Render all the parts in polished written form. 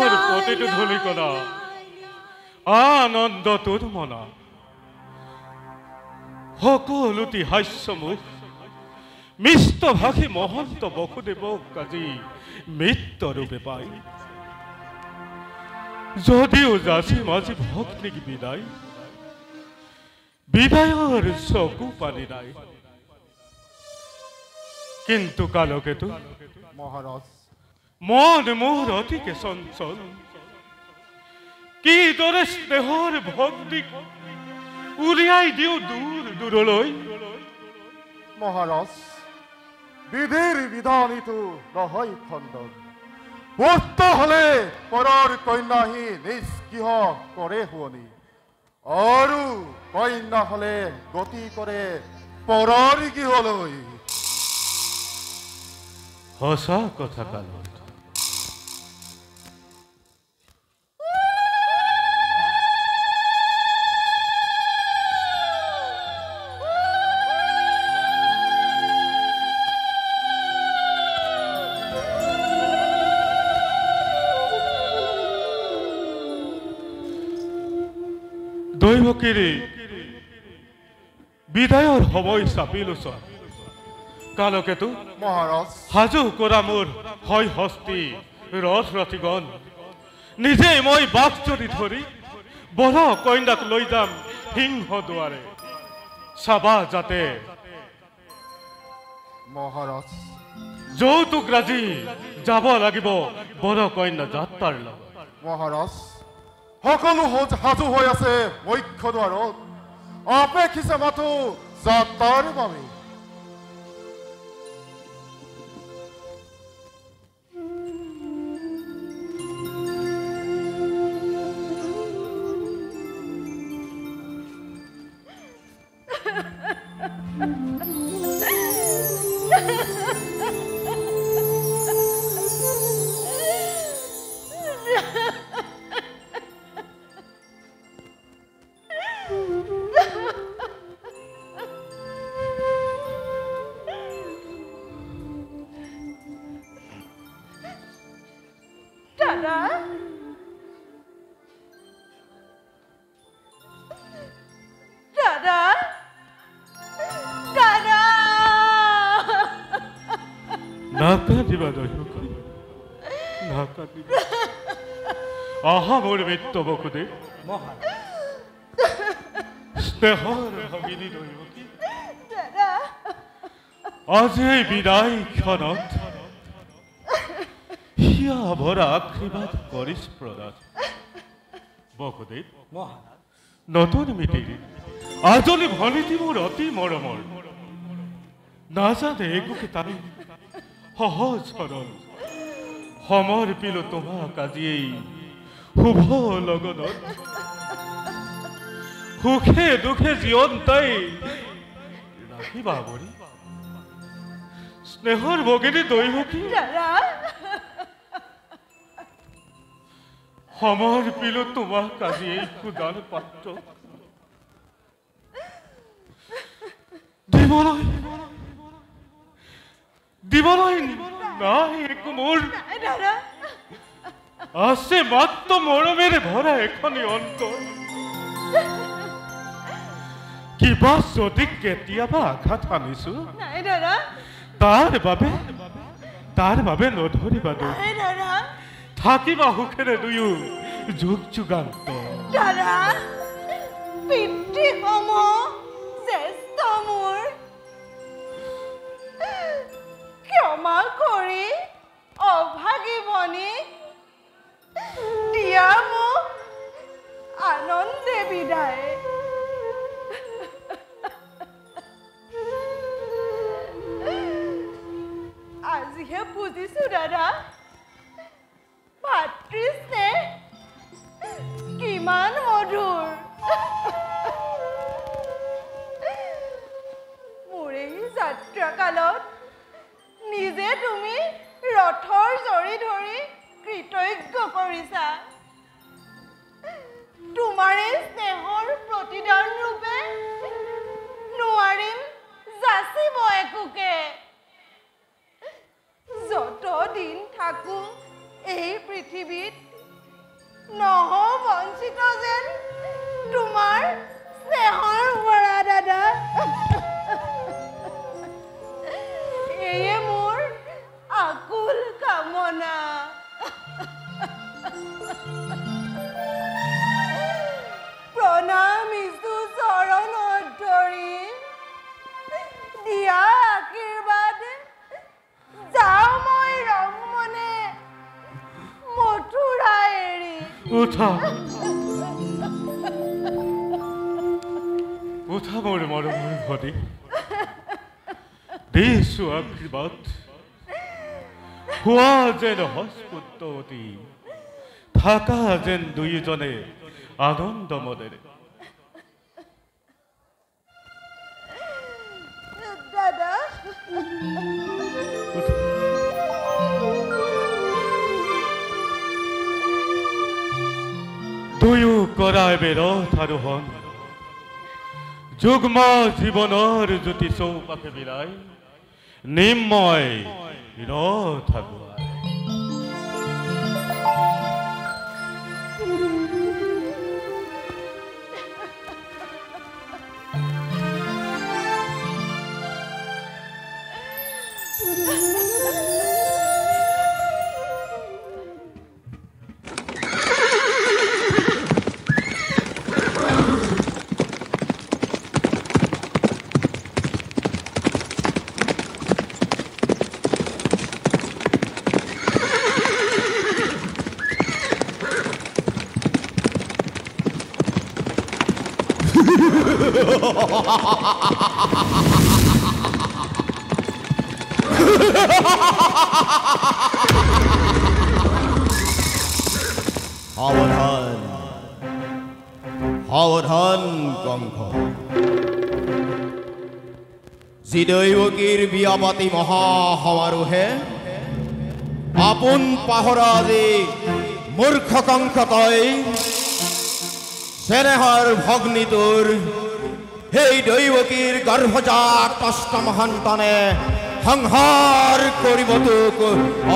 দেহৰ প্ৰতিটো ধূলিকণা আনন্দ তোৰ মনা সকলোটি হাস্যমুখ মিষ্টভাষী মহন্ত বসুদেৱক আজি মৃত্যুৰূপে পাই যদিও যাচি মাঝি ভগ্নীক বিদায় বিদায়ৰ চকু পানী নাই কিন্তু কালকেতু মহাৰাজ মন মোৰ অতিকে চঞ্চল কি দৰে স্নেহৰ ভক্তিক উলিয়াই দিও দূৰ দূৰলৈ মহাৰাজ বিধিৰ বিধানিতো নহয় খণ্ডন পুত্ৰ হলে পৰৰ কন্যাহি নিষ্কিহ কৰে শুৱনি আৰু কন্যা হলে গতি কৰে পৰৰ গৃহলৈ সঁচা কথা কালত দৈৱকীৰে বিদায়ৰ সময় চাপিলোছ কালকেতু মহাৰাজ সাজু কৰা মোৰ হয় হস্তি ৰথ ৰথিগণ নিজে মই বাক যদি ধৰি বন কন্যাক লৈ যাম সিংহ দুৱাৰে চাবা যাতে মহাৰাজ যৌতুক ৰাজি যাব লাগিব বন কন্যা যাত্ৰাৰ লগত মহাৰাজ সকলো সাজু হৈ আছে মুখ্য দ্বাৰত অপেক্ষিছে মাথো যাত্ৰাৰ বাবে নাকাঁদিবা দৈৱকী নাকাঁদিবা আহা মোৰ মৃত্যু বসুদেৱ স্নেহৰ ভগিনী দৈৱকী আজি এই বিদায় ক্ষণত হিয়া ভৰা আশীৰ্বাদ কৰিছ প্ৰদান বসুদেৱ নতুন মিতিৰ আজলি ভনীটি মোৰ অতি মৰমৰ নাজানে একোকে তাই সহজ সৰল সমৰ্পিলো তোমাক আজি এই শুভ লগনত সুখে দুখে জীৱন তাই ৰাখিবা বৰি স্নেহৰ ভগিনী দৈৱকী সমৰ্পিলো তোমাক আজি এই সুদান পাত্ৰ দিবলৈ নাই একো মোৰ আছে মাত্ৰ মৰমেৰে ভৰা এখনি অন্তৰ কিবা যদি কেতিয়াবা আঘাত আনিছো তাৰ বাবে নধৰিবা থাকিবা সুখেৰে দুয়ো যুগ যুগান্ত ক্ষমা কৰি অভাগী বনি দিয়া মোক আনন্দে বিদায় আজিহে বুজিছো দাদা ভাতৃস্নেহ কিমান মধুৰ মোৰ এই যাত্ৰা কালত নিজে তুমি ৰথৰ জৰি ধৰি কৃতজ্ঞ কৰিছা তোমাৰ এই স্নেহৰ প্ৰতিদান ৰূপে নোৱাৰিম যাচিব একোকে যত দিন থাকো এই পৃথিৱীত উঠা উঠা মোৰ মৰমৰ ভৰি দিছো আশীৰ্বাদ হোৱা যেন হস্পুত্ৰৱতী থাকা যেন দুয়োজনে আনন্দ মনেৰে দাদা দুয়ো কৰায় বেৰত আৰোহণ যুগ্ম জীৱনৰ জ্যোতি চৌপাশে বিৰাই নিৰ্ময় ৰথ আগুৱাই সাৱধান সাৱধান কংস যি দৈৱকীৰ বিয়া পাতি মহা সমাৰোহে আপোন পাহৰা আজি মূৰ্খ কংস তই চেনেহৰ ভগ্নীটোৰ সেই দৈৱকীৰ গৰ্ভজাত অষ্টম সন্তানে সংহাৰ কৰিব তোক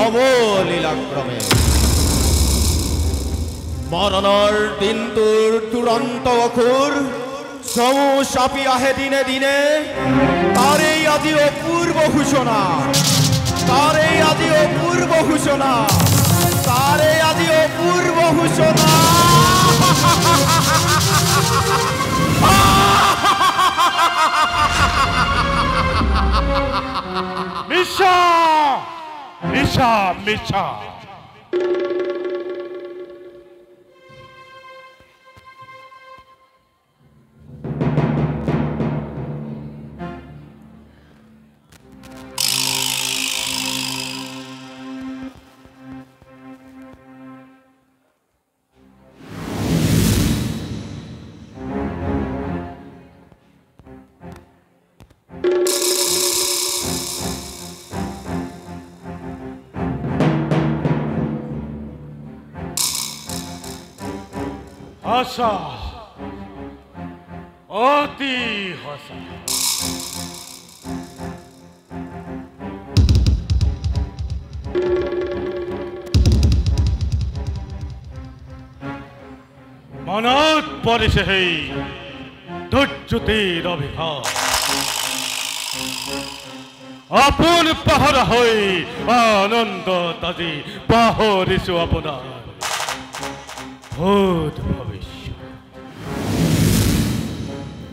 অৱলীলাক্ৰমে মৰণৰ দিনটোৰ তুৰন্ত অসুৰ চমু চাপি আহে দিনে দিনে তাৰেই আজি অপূৰ্ব সূচনা তাৰেই আজি অপূৰ্ব সূচনা তাৰেই আজি অপূৰ্ব সূচনা মিছা মিছা মিছা হসা অতি হসা মনত পৰিছে সেই ধৈৰ্যতিৰ অভিঘাত আপোন পাহৰা হৈ আনন্দত আজি পাহৰিছো আপোনাৰ ভূত ভবিষ্যৎ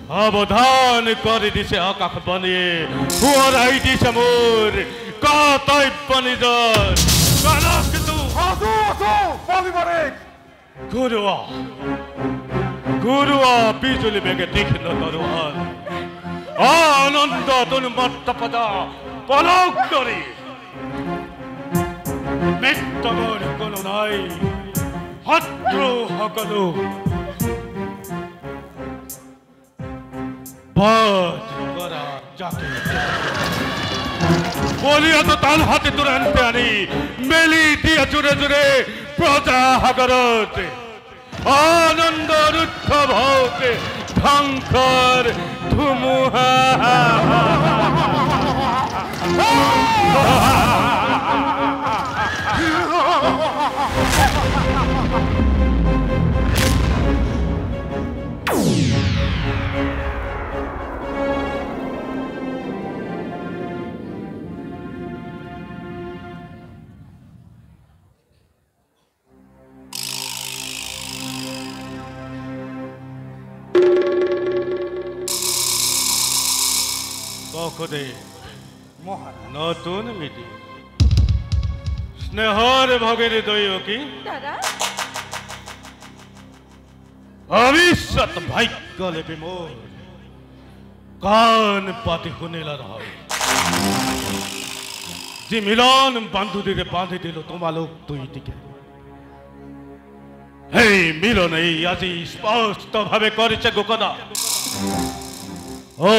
সাৱধান কৰি দিছে আকাশবাণীয়ে সোঁৱৰাই দিছে মোৰ কৰ্তব্য নিজৰ ঘৰুৱা ঘৰুৱা বিজুলী বেগে তীক্ষ্ণ তৰোৱাল আনন্দ উন্মত্ত পদ পলক কৰি মৃত্যুৰ কোনো নাই শত্ৰু সকলো বধ কৰা যাকে বলিয়াত তাল হাতে তুৰন্তে আনি মেলি দিয়া জোৰে জোৰে প্ৰজা সাগৰত আনন্দৰ উৎসৱ হওক ধ্বংসৰ ধুমুহা নতুন মিটিং স্নেহৰ ভগিনী দৈৱকী দাদা অবিশ্বাত ভাগ্য লেপি মোৰ কাণ পাতি শুনিলা নহয় যে মিলন বান্ধুদিৰে বান্ধি দিলো তোমালোক দুইটিকে সেই মিলনেই আজি স্পষ্টভাৱে কৰিছে ঘোষণা ও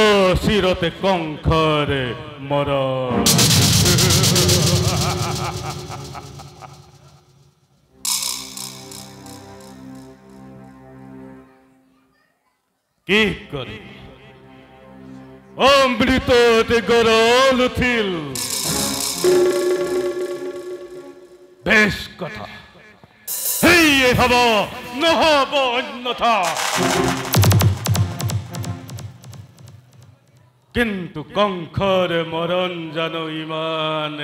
চিৰতে কংসৰে মৰণ কি কৰি অমৃততে গৰল উঠিল বেশ কথা সেয়ে হব নহব অন্যথা কিন্তু কংসৰ মৰণ জানো ইমান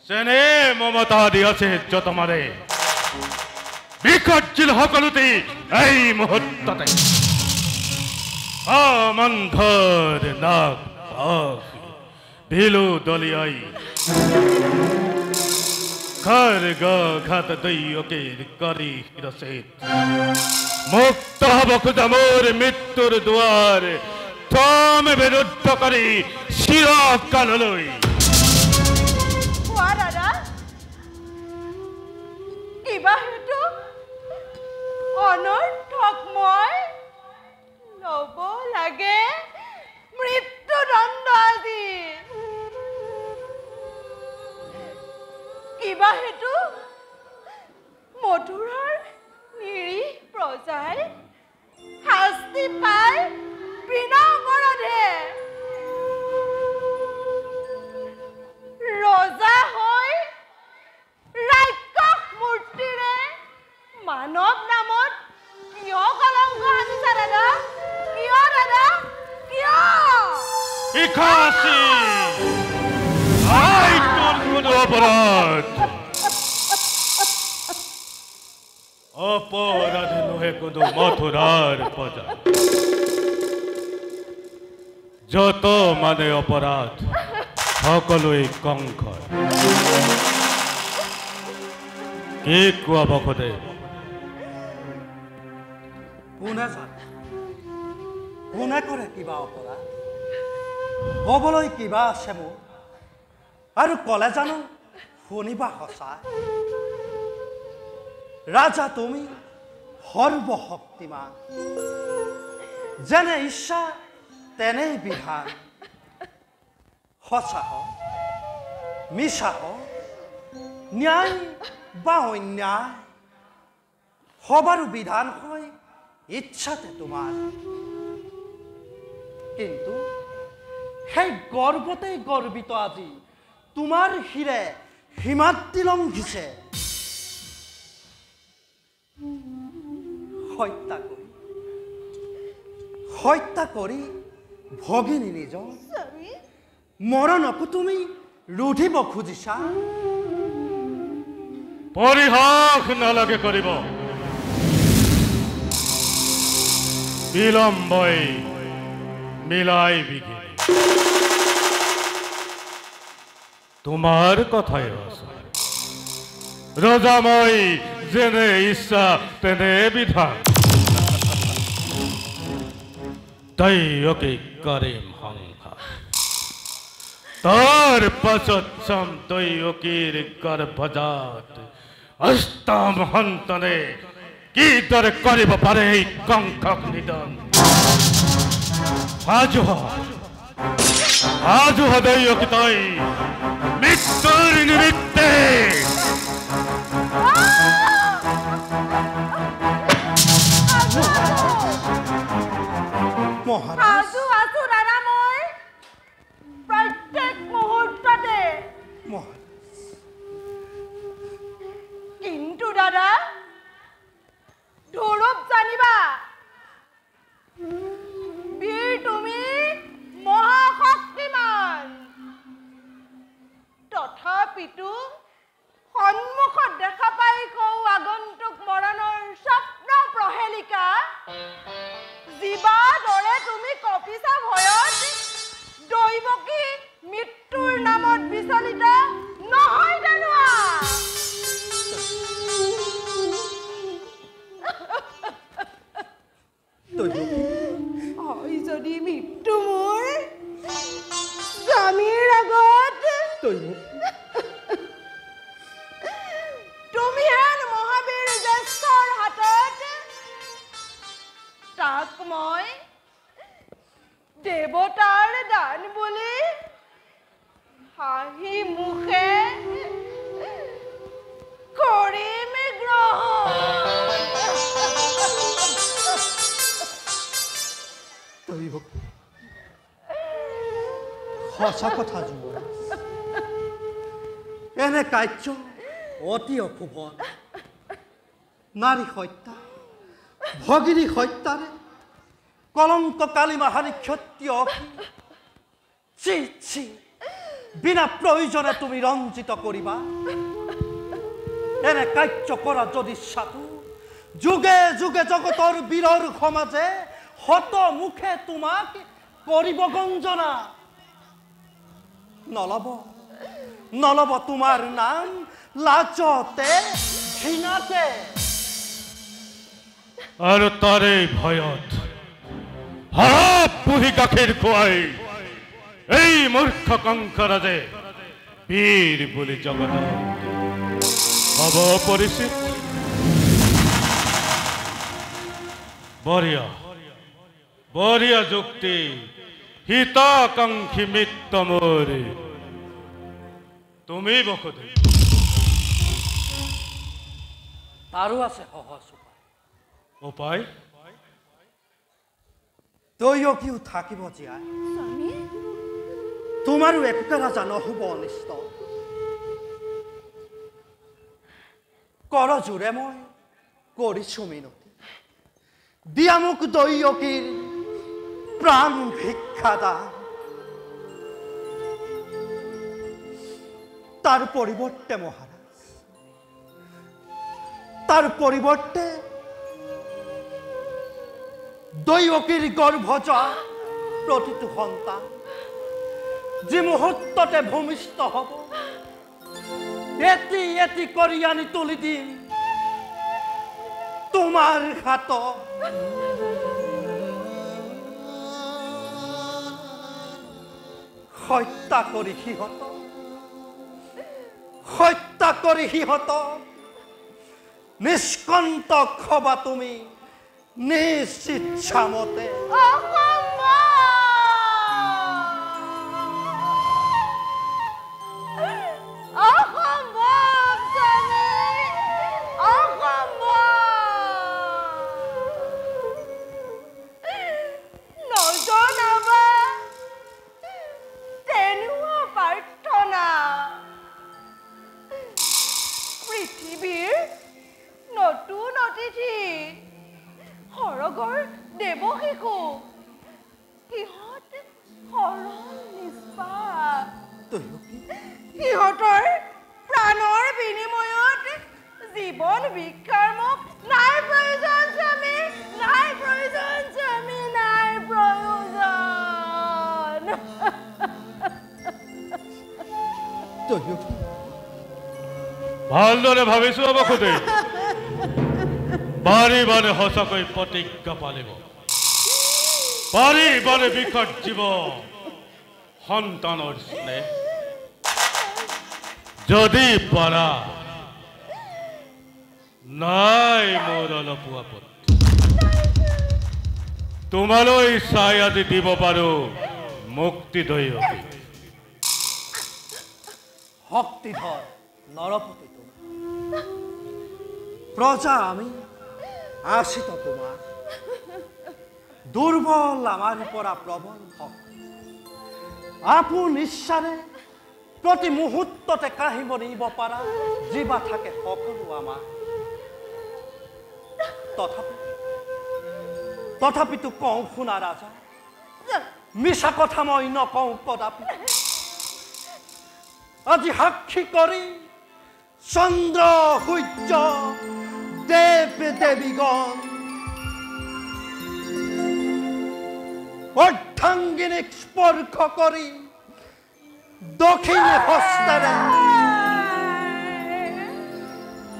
সেনে মমতা দিয়াছে যতমাৰে বিকটছিল সকলোতে এই মুহূৰ্ততে আমন্ধৰ নাক ভিলু দলিয়াই খৰ্গ ঘাত দৈয়কেৰ কৰি ৰচিত মুক্ত হব খোজা মোৰ মৃত্যুৰ দুৱাৰ থম বিৰুদ্ধ কৰি চিৰকাললৈ দাদা কিবা হেতু অনৰ্থক মই ল'ব লাগে মৃত্যুদণ্ড আজি কিবা হেতু মথুৰাৰ নিৰীহ প্ৰজাই শাস্তি পাই বিনা অপৰাধে ৰজা হৈ ৰাক্ষস মূৰ্তিৰে মানৱ নামত কিয় কলংক আনিছা দাদা কিয় দাদা কিয় ইখাসী আই তোর কোনো অপরাধ অপরাধ নহে কোনো মথুরার প্রজা যত মানে অপরাধ সকলোই কংসৰ কি কোৱা বসুদেৱ কোনে জানে কোনে কৰে কিবা অপৰাধ ক'বলৈ কিবা আছে মোৰ আৰু ক'লে জানো শুনিবা সঁচা ৰাজা তুমি সৰ্বশক্তিমান যেনে ইচ্ছা তেনে বিধান সঁচা হওক মিছা হওক ন্যায় বা অন্যায় সবাৰো বিধান হয় ইচ্ছাতে তোমাৰ কিন্তু সেই গৰ্বতে গৰ্বিত আজি তোমাৰ শিৰে সীমাত্তি লংঘিছে হত্যা কৰি ভগিনী নিজৰ মৰণকো তুমি ৰুধিব খুজিছা পৰিহাস নালাগে কৰিব বিলম্বই মিলাই বিঘিনি তোমাৰ কথাই আছে ৰজাময় যেনে ইচ্ছা তেনে বিধান দৈয়কে কৰিম সংসাৰ তাৰ পাছত চাম দৈয়কীৰ গৰ্ভজাত অষ্টম সন্তানে কিদৰে কৰিব পাৰে এই কংসক নিধন আজু দৈয়কী তই মৃত্যুৰ নিমিত্তে আছো আছো দাদা মই প্ৰত্যেক মুহূৰ্ততে কিন্তু দাদা ধৰক জানিবা বীৰ তুমি মহাশক্তিমান তথাপিতো হাঁহি মুখে কৰিম তই সঁচা কথা যুৱৰাজ এনে কাৰ্য অতি অশুভ নাৰী হত্যা ভগিনী হত্যাৰে কলংক কালিমা হানি ক্ষত্ৰিয় চি চি বিনা প্ৰয়োজনে তুমি ৰঞ্জিত কৰিবা এনে কাৰ্য কৰা যদি সাধু যুগে যুগে জগতৰ বীৰৰ সমাজে হত মুখে তোমাক কৰিব গঞ্জনা নলব তোমাৰ নাম লাজতে ঘৃণাতে আৰু তাৰে ভয়ত হাৰাপ পুহি গাখীৰ খুৱাই এই মূৰ্খ কংকৰাজে বীৰ বুলি জগত হব পৰিচিত বঢ়িয়া যুক্তি হিতাকাংক্ষী মিত্ৰ মোৰ তুমি বসুধে তাৰো আছে সহজ উপায় তৈও কিও থাকিব জীয়াই তোমাৰো একোটা ৰাজা নহব অনিষ্ট কৰ জোৰে মই কৰিছো মিনতি দিয়া মোক দৈয়কীৰ প্ৰাণ ভিক্ষা দান তাৰ পৰিৱৰ্তে মহাৰাজ তাৰ পৰিৱৰ্তে দৈয়কীৰ গৰ্ভজা প্ৰতিটো সন্তান যি মুহূৰ্ততে ভূমিষ্ঠ হ'ব এটি এটি কৰি আনি তুলি দিম তোমাৰ হাতত হত্যা কৰি সিহঁতক নিষ্কণ্টক হবা তুমি নিজ ইচ্ছামতে সিহঁতৰ প্ৰাণৰ বিনিময়ত জীৱন ভিক্ষাৰ মোক নাই প্ৰয়োজন স্বামী নাই প্ৰয়োজন স্বামী নাই প্ৰয়োজন ভালদৰে ভাবিছো বসুধে বাৰে সঁচাকৈ প্ৰতিজ্ঞা পালিব বাৰে বিকট জীৱ সন্তানৰ স্নেহ যদি পাৰা নাই মোৰ অলপ আপত্তি তোমালৈ চাই আজি দিব পাৰো মুক্তি দৈয়কী শক্তিধৰ নৰপতি তোমাৰ প্ৰজা আমি আশিত তোমাৰ দুৰ্বল আমাৰ পৰা প্ৰবল শক্তি আপোন ইচ্ছাৰে প্ৰতি মুহূৰ্ততে কাহিব নিব পাৰা জীৱা থাকে সকলো আমাৰ তথাপিতো কওঁ শুনা ৰাজা মিছা কথা মই নকওঁ কদাপি আজি সাক্ষী কৰি চন্দ্ৰ সূৰ্য দেৱ দেৱীগণ অৰ্ধাংগিনীক স্পৰ্শ কৰি দক্ষিণ হস্তেৰে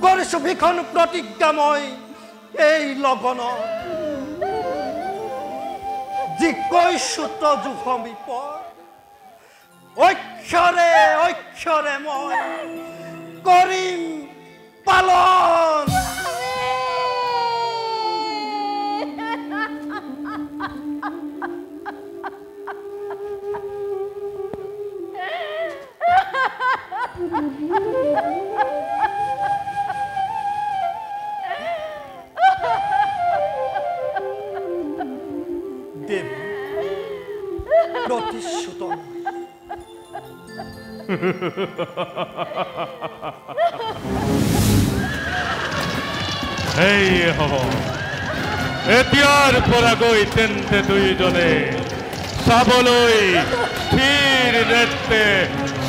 কৰিছো ভীষণ প্ৰতিজ্ঞা মই এই লগন যি কৈছো তজু সমীপত অক্ষৰে মই কৰিম পালন এই হব এতিয়াৰ পৰা গৈ তেন্তে দুইজনে চাবলৈ স্থিৰ নেত্ৰে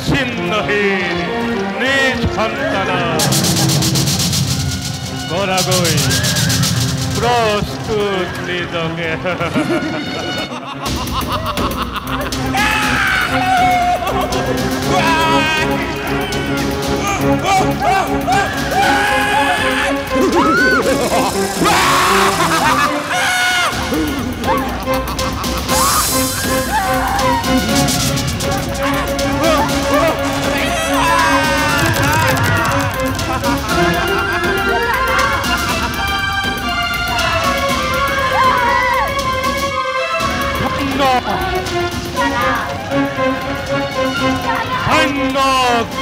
চিহ্নহীন নিজ সন্তান কৰা গৈ প্ৰস্তুত নিজকে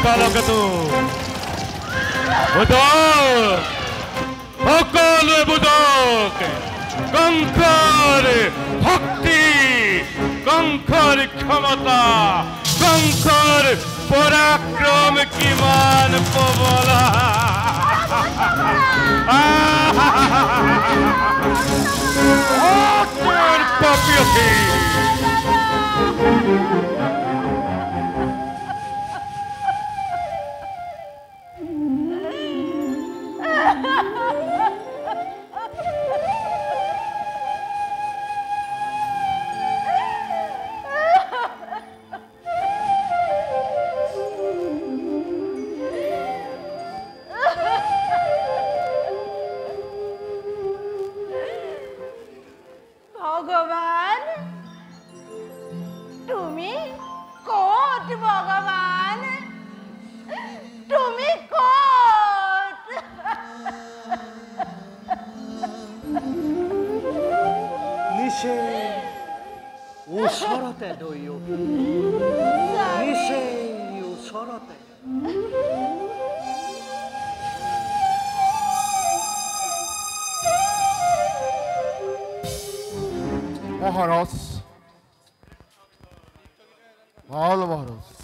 কালকেতু বুধক সকলোৱে বুধক কংসৰ শক্তি কংসৰ ক্ষমতা কংসৰ পৰাক্ৰম কিমান প্ৰবল পাপিয়সী ভগবান তুমি ক'ত ভগবান তুমি ক'ত নিচে ওচৰতে দৈও নিচে ওচৰতে মহাৰাজ ভাল মহাৰাজ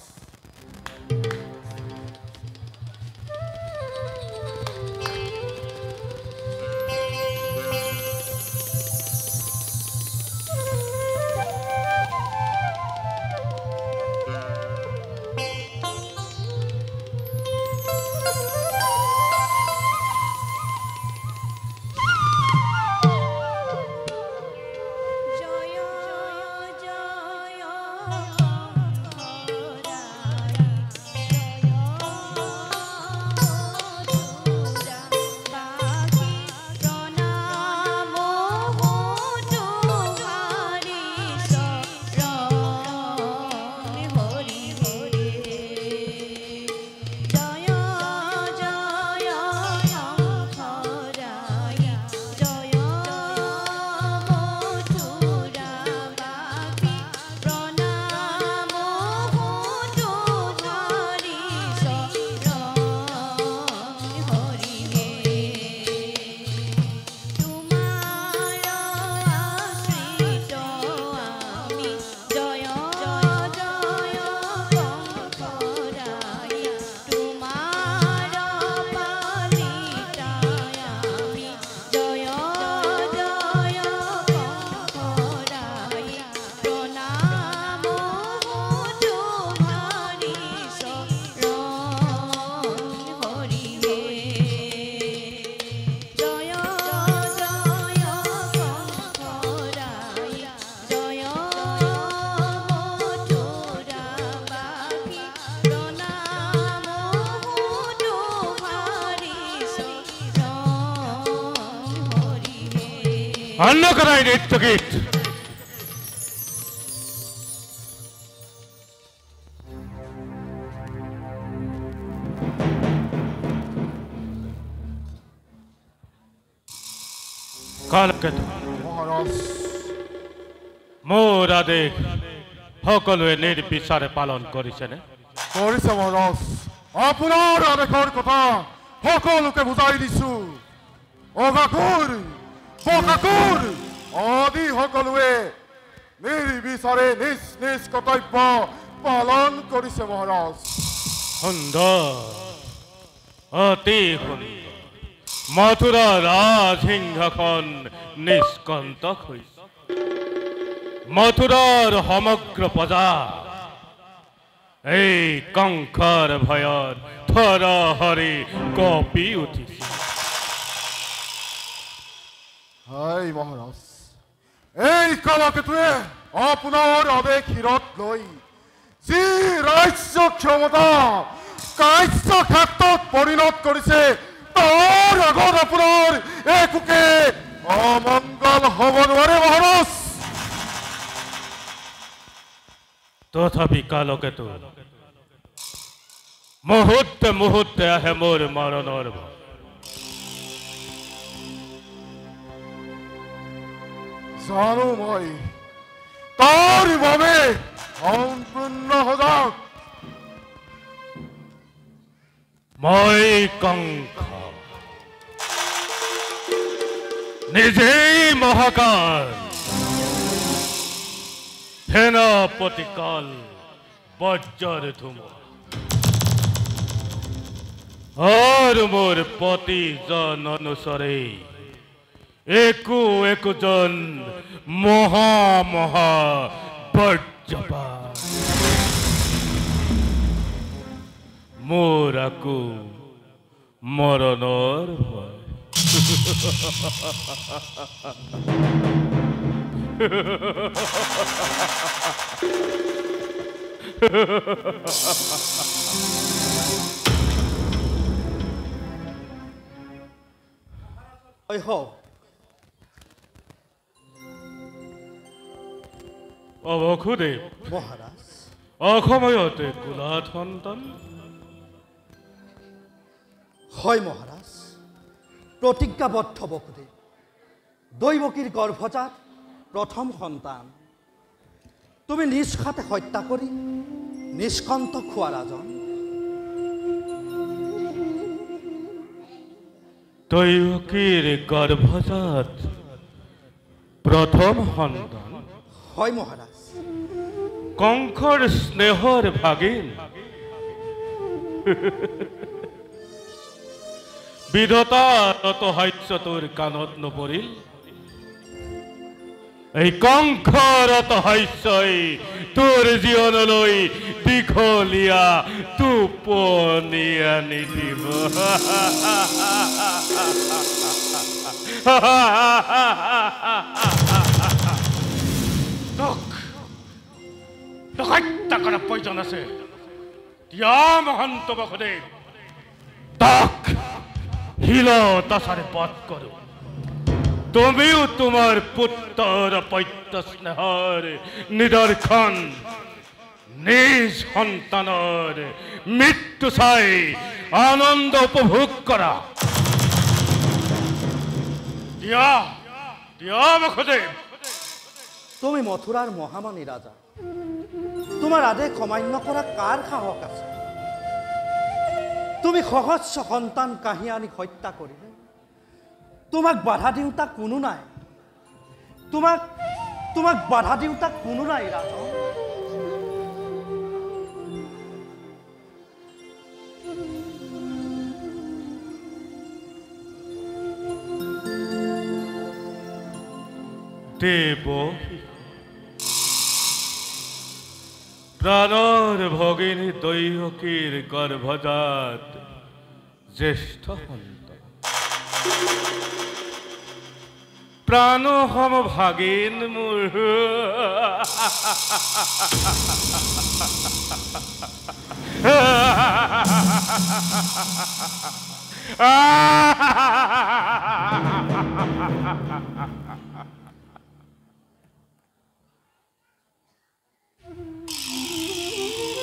অন্নকৰাই নৃত্যগীত কালকেতু মহাৰাজ মোৰ আদেশ সকলোৱে নিৰ্বিচাৰে পালন কৰিছেনে কৰিছে মহাৰাজ আপোনাৰ আদেশৰ কথা সকলোকে বুজাই দিছো অগাকুৰ বকাকুৰ আদি সকলোৱে নিৰ্বিচাৰে নিজ নিজ কৰ্তব্য পালন কৰিছে মহাৰাজ সুন্দৰ অতি সুন্দৰ মথুৰা ৰাজসিংহাসন নিষ্কণ্টক হৈছে মথুৰাৰ সমগ্ৰ প্ৰজা এই কংসৰ ভয়ত থৰহৰি কঁপি উঠিছে হাই মহাৰাজ এই কালকেতুৱে আপোনাৰ আৱেগ শিৰত লৈ যি ৰাজ্য ক্ষমতা কাৰ্যক্ষেত্ৰত পৰিণত কৰিছে তাৰ আগত আপোনাৰ একোকে অমংগল হ'ব নোৱাৰে মহাৰাজ তথাপি কালকেতু মুহূৰ্তে মুহূৰ্তে আহে মোৰ মৰণৰ ভয় জানো মই তাৰ বাবে সম্পূৰ্ণ সজাগ মই কংস নিজেই মহাকাল সেনাপতি কাল বজ্ৰৰ ধুমুহা আৰু মোৰ প্ৰতিজন অনুচৰে একোজন মহা মহা বজ্ৰপাত মোৰ আকৌ মৰণৰ ভয় অবসুদেৱ মহাৰাজ অসময়তে কুলাত সন্তান হয় মহাৰাজ প্ৰতিজ্ঞাবদ্ধ বসুদেৱ দৈৱকীৰ গৰ্ভজাত প্ৰথম সন্তান তুমি নিজ হাতে হত্যা কৰি নিষ্কণ্টক হোৱা ৰাজন দৈৱকীৰ গৰ্ভজাত প্ৰথম সন্তান হয় মহাৰাজ কংসৰ স্নেহৰ ভাগিন বিধতাৰত হাস্যটোৰ কাণত নপৰিল এই কংসৰত হাস্যই তোৰ জীৱনলৈ দীঘলীয়া টোপনি আনি দিব হত্যা কৰা প্ৰয়োজন আছে মহন্ত বসুদেৱ তাক হিলতাচাৰে বধ কৰো তুমিও তোমাৰ পুত্ৰৰ পৈত্ৰ স্নেহৰ নিদৰ্শন নিজ সন্তানৰ মৃত্যু চাই আনন্দ উপভোগ কৰা বসুদেৱ তুমি মথুৰাৰ মহামানী ৰাজা তোমাৰ আদেশ অমান্য কৰা কাৰ সাহস আছে তুমি সহস্ৰ সন্তান কাহি আনি হত্যা কৰিলে তোমাক বাধা দিওঁতা কোনো নাই তোমাক বাধা দিওঁতা কোনো নাই ৰাজন দেৱ প্ৰাণৰ ভগিনী দৈৱকীৰ গৰ্ভজাত জ্যেষ্ঠ সন্তান প্ৰাণ সম ভাগিন মোৰ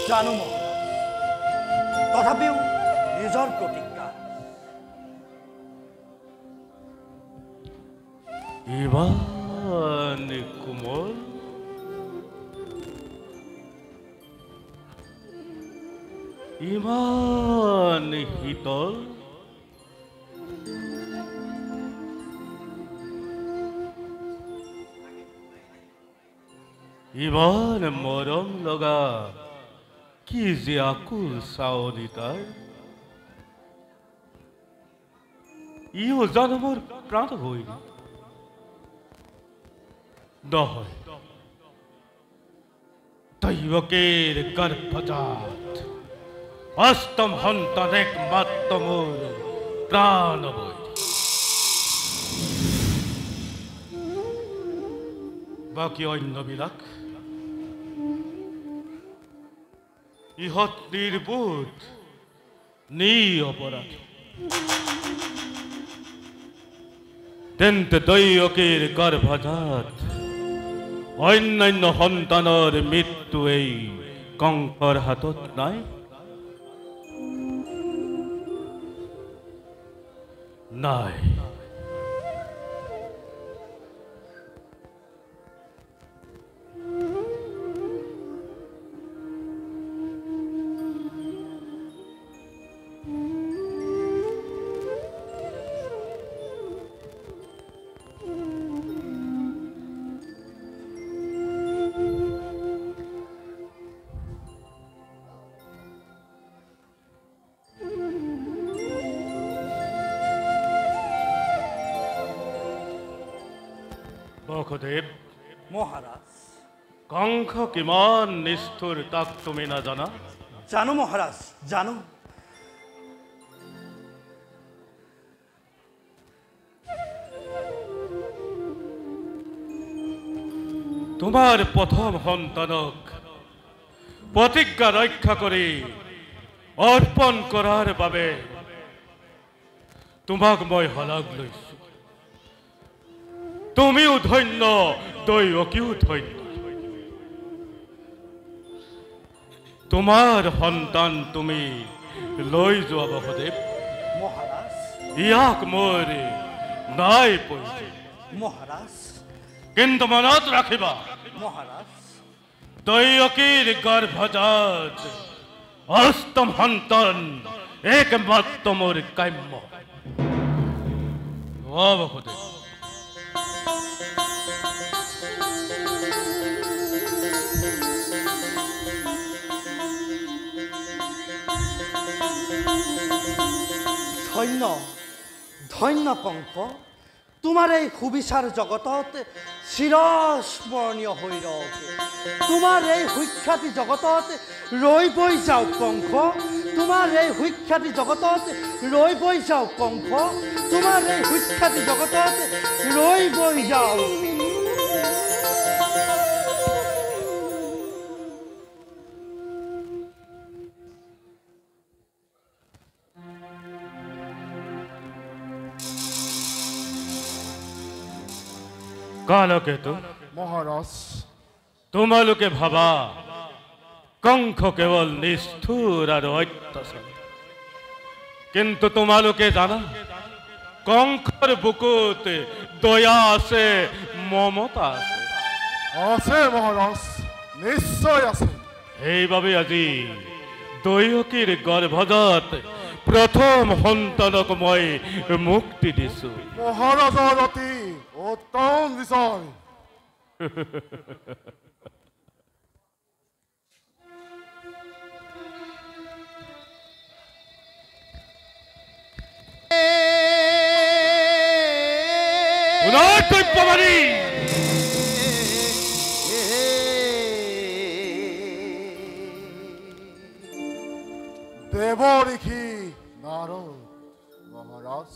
জানো তথাপিও নিজৰ প্ৰতিজ্ঞা ইমান কোমল ইমান শীতল ইমান মৰম লগা কি যে আকুল চাৱনি তাৰ ইও জানো মোৰ প্ৰাণ হৈ নহয় দৈৱকীৰ গৰ্ভজাত অষ্টম সন্তান একমাত্ৰ মোৰ প্ৰাণ হৈ বাকী অন্যবিলাক ইহত নিৰ্বোধ নিৰপৰাধী তেন্তে দৈৱকীৰ গৰ্ভজাত অন্যান্য সন্তানৰ মৃত্যু এই কংসৰ হাতত নাই নাই বসুদেৱ মহাৰাজ কংস কিমান নিষ্ঠুৰ তাক তুমি নাজানা জানো মহাৰাজ জানো তোমাৰ প্ৰথম সন্তানক প্ৰতিজ্ঞা ৰক্ষা কৰি অৰ্পণ কৰাৰ বাবে তোমাক মই শলাগ লৈছো তুমিও ধন্য দৈৱকীও ধন্য তোমাৰ সন্তান তুমি লৈ যোৱা বসুদেৱ মহাৰাজ ইয়াক মোৰ নাই পৰিছে মহাৰাজ কিন্তু মনত ৰাখিবা মহাৰাজ দৈৱকীৰ গৰ্ভজাত অষ্টম সন্তান একমাত্ৰ মোৰ কাম্য বসুদেৱ ধন্য ধন্য কংস তোমাৰ এই সুবিচাৰ জগতত চিৰস্মৰণীয় হৈ ৰওক তোমাৰ এই সুখ্যাতি জগতত ৰৈ বৈ যাওক কংস তোমাৰ এই সুখ্যাতি জগতত ৰৈ বৈ যাওক কংস তোমাৰ এই সুখ্যাতি জগতত ৰৈ বৈ যাওক কালকেতু মহাৰাজ তোমালোকে ভাবা কংস কেৱল নিষ্ঠুৰ আৰু অত্যাচাৰী কিন্তু তোমালোকে জানা কংসৰ বুকুত দয়া আছে মমতা আছে আছে মহাৰাজ নিশ্চয় আছে সেইবাবে আজি দৈৱকীৰ গৰ্ভজাত প্ৰথম সন্তানক মই মুক্তি দিছো মহাৰাজৰ অতি উত্তম বিচাৰ পুনৰ্দৈৱবাণী দেৱ ঋষি নাৰদ মহাৰাজ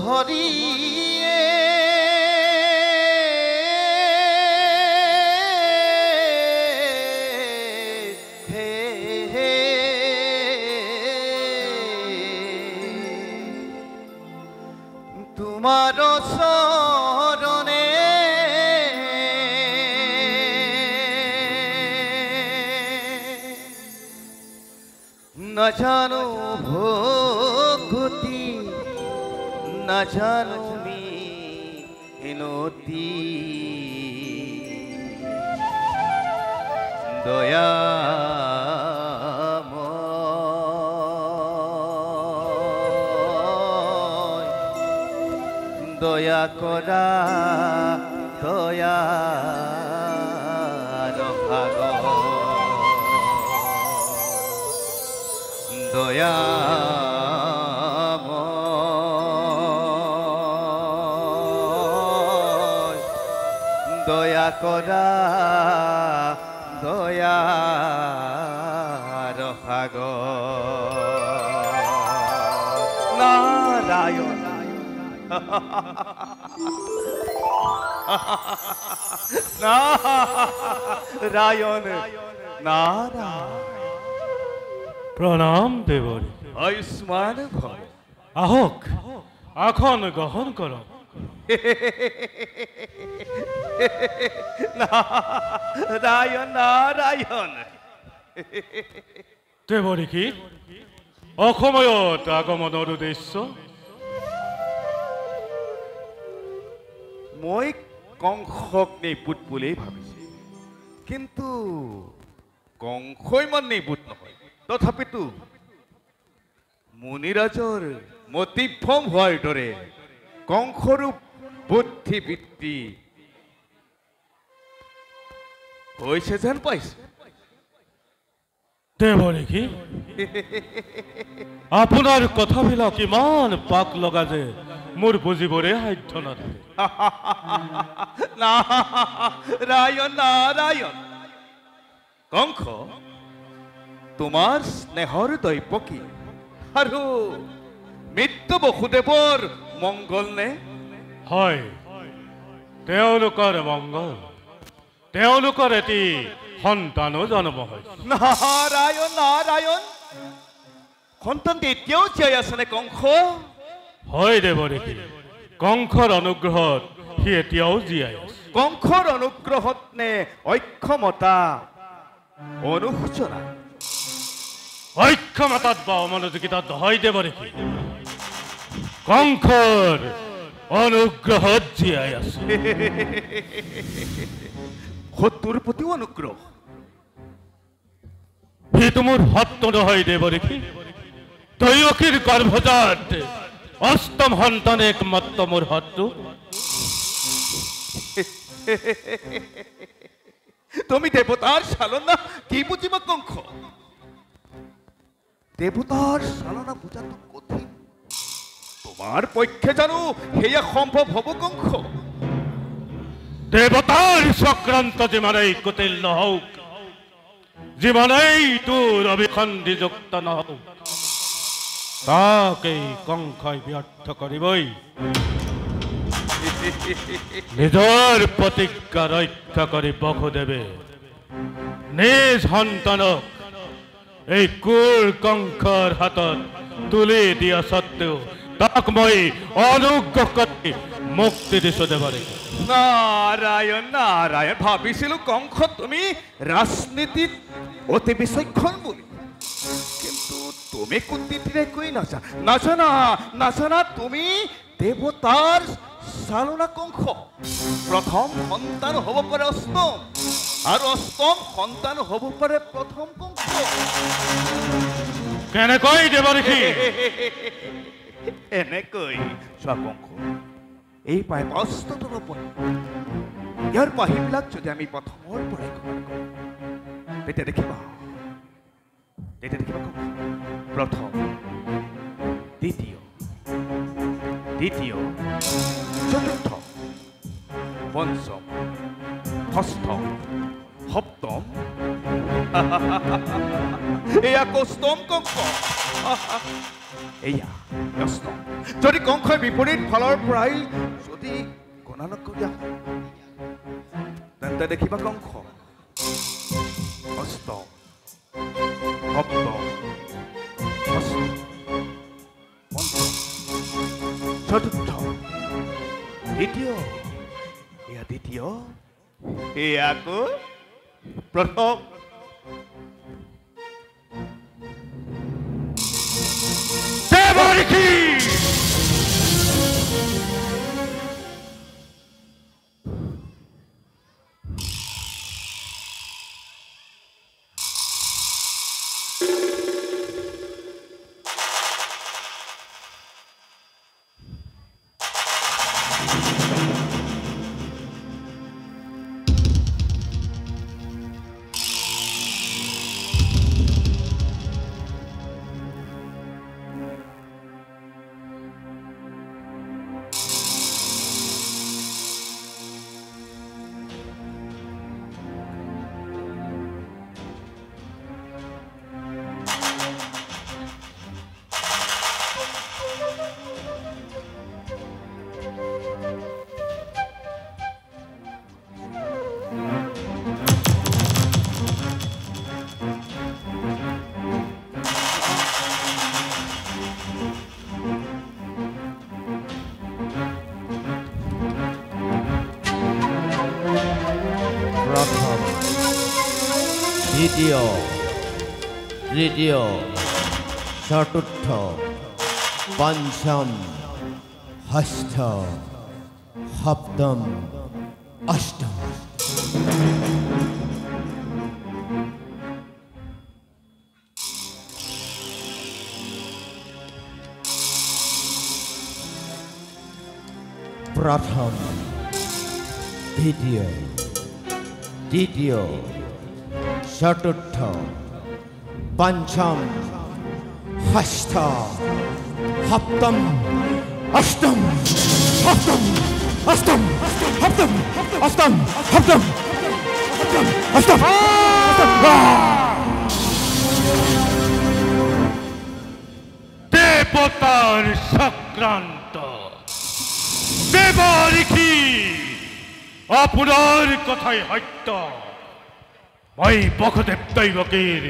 হৰি তোমাৰ শৰণে না জানো ভক্তি না জানো মিনতি দয়া দয়া দয়া কৰা দয়াৰ সাগৰ দয়া কৰা দয়াৰ সাগৰ নাৰায়ণ নাৰায়ণ নাৰায়ণ প্ৰণাম দেৱৰী। আয়ুষ্মান ভৱ আহক আসন গ্ৰহণ কৰক। নাৰায়ণ নাৰায়ণ দেৱৰী কি অসময়ত আগমনৰ উদ্দেশ্য? মই কংসক নিপুত বুলি ভাবিছিল, কিন্তু কংস ইমান নিপুত নহয়। তথাপিতো মুনিৰাজৰ মতিভ্ৰম হোৱাৰ দৰে কংসৰো বুদ্ধিবৃত্তি হৈছে যেন পাইছে। দেৱৰী কি আপোনাৰ কথাবিলাক ইমান পাক লগা যে মোৰ বুজিবৰে সাধ্য নাথাকে। নাৰায়ণ নাৰায়ণ কংস, তোমাৰ স্নেহৰ দৈৱ কি আৰু মৃত্যু বসুদেৱৰ মংগল নে? হয়, তেওঁলোকৰ মংগল। তেওঁলোকৰ এটি সন্তানো জন্ম হৈছে। নাৰায়ণ নাৰায়ণ সন্তানটি এতিয়াও জীয়াই আছেনে কংস? হয় দেৱৰী কি কংসৰ অনুগ্ৰহত সি এতিয়াও জীয়াই আছে। কংসৰ অনুগ্ৰহত নে অক্ষমতা অনুশোচনা? অক্ষমতাত বা অমনোযোগিতাত হয় দেৱৰী কি কংসৰ অনুগ্ৰহত জীয়াই আছে। শত্ৰুৰ প্ৰতিও অনুগ্ৰহ? সেইটো মোৰ সত্য নহয় দেৱৰী কি তৈয়কীৰ গৰ্ভজাত অষ্টম সন্তান একমাত্ৰ মোৰ শত্ৰু। তুমি দেৱতাৰ চালনা কি বুজিবা কংস? দেৱতাৰ চালনা বুজাটো কঠিন। তোমাৰ পক্ষে জানো সেয়া সম্ভৱ হ'ব কংস? দেৱতাৰ চক্ৰান্ত যিমানেই কুটিল নহওক, যিমানেই তোৰ অভিসন্ধিযুক্ত নহওক, তাকেই কংসই ব্যৰ্থ কৰিবই। নিজৰ প্ৰতিজ্ঞা ৰক্ষা কৰি বসুদেৱে নিজ সন্তানক এই কুৰ কংসৰ হাতত তুলি দিয়া সত্ত্বেও তাক মই অনুগ্ৰহ কৰি মুক্তি দিছো দেৱৰী। নাৰায়ণ নাৰায়ণ ভাবিছিলো কংস তুমি ৰাজনীতিত অতি বিচক্ষণ বুলি, কিন্তু তুমি কুণ্ঠিতৰে কৈ নাজানা তুমি দেৱতাৰ চালনা কংস। প্ৰথম সন্তান হ'ব পাৰে অষ্টম, আৰু অষ্টম সন্তান হ'ব পাৰে প্ৰথম কংস। কেনেকৈ দেৱৰী এনেকৈ চোৱা কংস, এই পাই পাঁচটাৰ ওপৰত ইয়াৰ পাহিবিলাক যদি আমি প্ৰথমৰ পৰাই গ্ৰহণ কৰোঁ, তেতিয়া দেখিবা প্ৰথম, দ্বিতীয়, চতুৰ্থ, পঞ্চম, ষষ্ঠম, সপ্তম, এয়া অষ্টম কংস। এয়া অষ্টম। যদি কংসই বিপৰীত ফালৰ পৰাই যদি গণনা কৰি আহোঁ, তেন্তে দেখিবা কংস অষ্টম, সপ্তম, ষষ্ঠ, পঞ্চম, চতুৰ্থ, দ্বিতীয়, এয়া দ্বিতীয়, এয়া আকৌ প্ৰথম। দেৱৰী দ্বিতীয় তৃতীয় চতুর্থ পঞ্চম ষষ্ঠ সপ্তম অষ্টম প্রথম দ্বিতীয় তৃতীয় চতুর্থ পঞ্চম ষষ্ঠ সপ্তম অষ্টম সপ্তম অষ্টম সপ্তম অষ্টম সপ্তম অষ্টম দেবতার সংক্রান্ত দেবরিখি আপনার কথায় হত্য মই বসুদেব দৈবকীর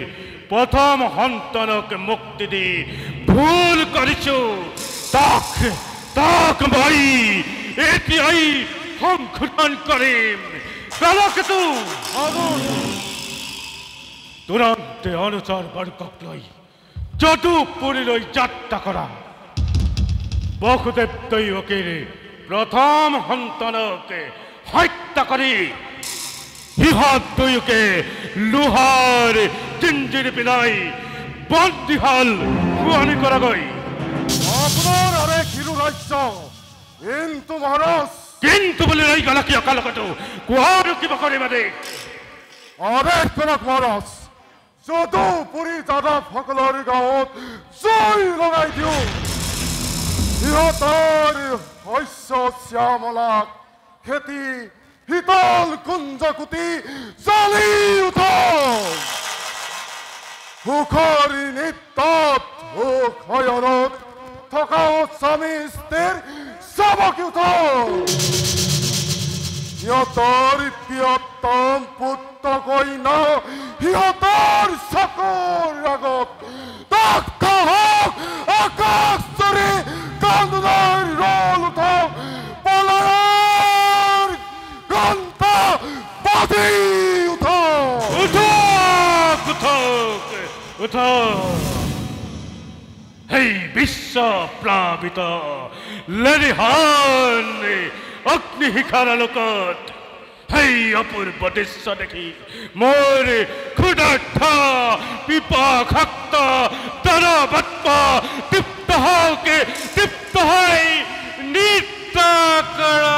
প্রথম সন্তানক মুক্তি দি ভুল করিছো তাক তাক মই এতিয়াই সংশোধন কৰিম কালকেতু তুৰন্তে অনুচৰ বৰ্গক লৈ যদুপুৰীলৈ যাত্ৰা কৰা বসুদেৱ দৈবকীৰ প্ৰথম সন্তানকে হত্যা কৰি সিহঁত দুয়োকে লোহাৰ জিঞ্জিৰ পিনাই বন্দীশাল শুৱানি কৰাগৈ আপনাৰ আৰে কিৰু ৰাজ্য কিন্তু মহাৰাজ কিন্তু বুলি ৰৈ গলা কিয় কালকেতু কোৱাৰ কিবা কৰিবা দে আদেশ কৰক মহাৰাজ যদুপুৰী যাদৱ সকলৰ গাঁৱত জয় লগাই দিওঁ সিহঁতৰ শস্য শ্যামলাক খেতি শীতল কুঞ্জকুটি জ্বলি উঠক সুখৰ নিত্যত সুখ হয়নত থকা স্বামী স্ত্ৰীৰ চাবকি উঠক সিহঁতৰ প্ৰিয়তম পুত্ৰ কন্যা সিহঁতৰ চকুৰ আগত দগ্ধ হওক আকাশ চৰি কান্দোনৰ ৰল উঠক পলাৰ ঘণ্টা বাজি উঠক উঠক উঠক উঠক সেই বিশ্ব প্লাবিত লেলিহান অগ্নিশিখাৰ আলোকত সেই অপূৰ্ব দৃশ্য দেখি মোৰ ক্ষুধাৰ্থ পিপাসাক্ত তৰবাত্মা তৃপ্ত হৈ নৃত্য কৰা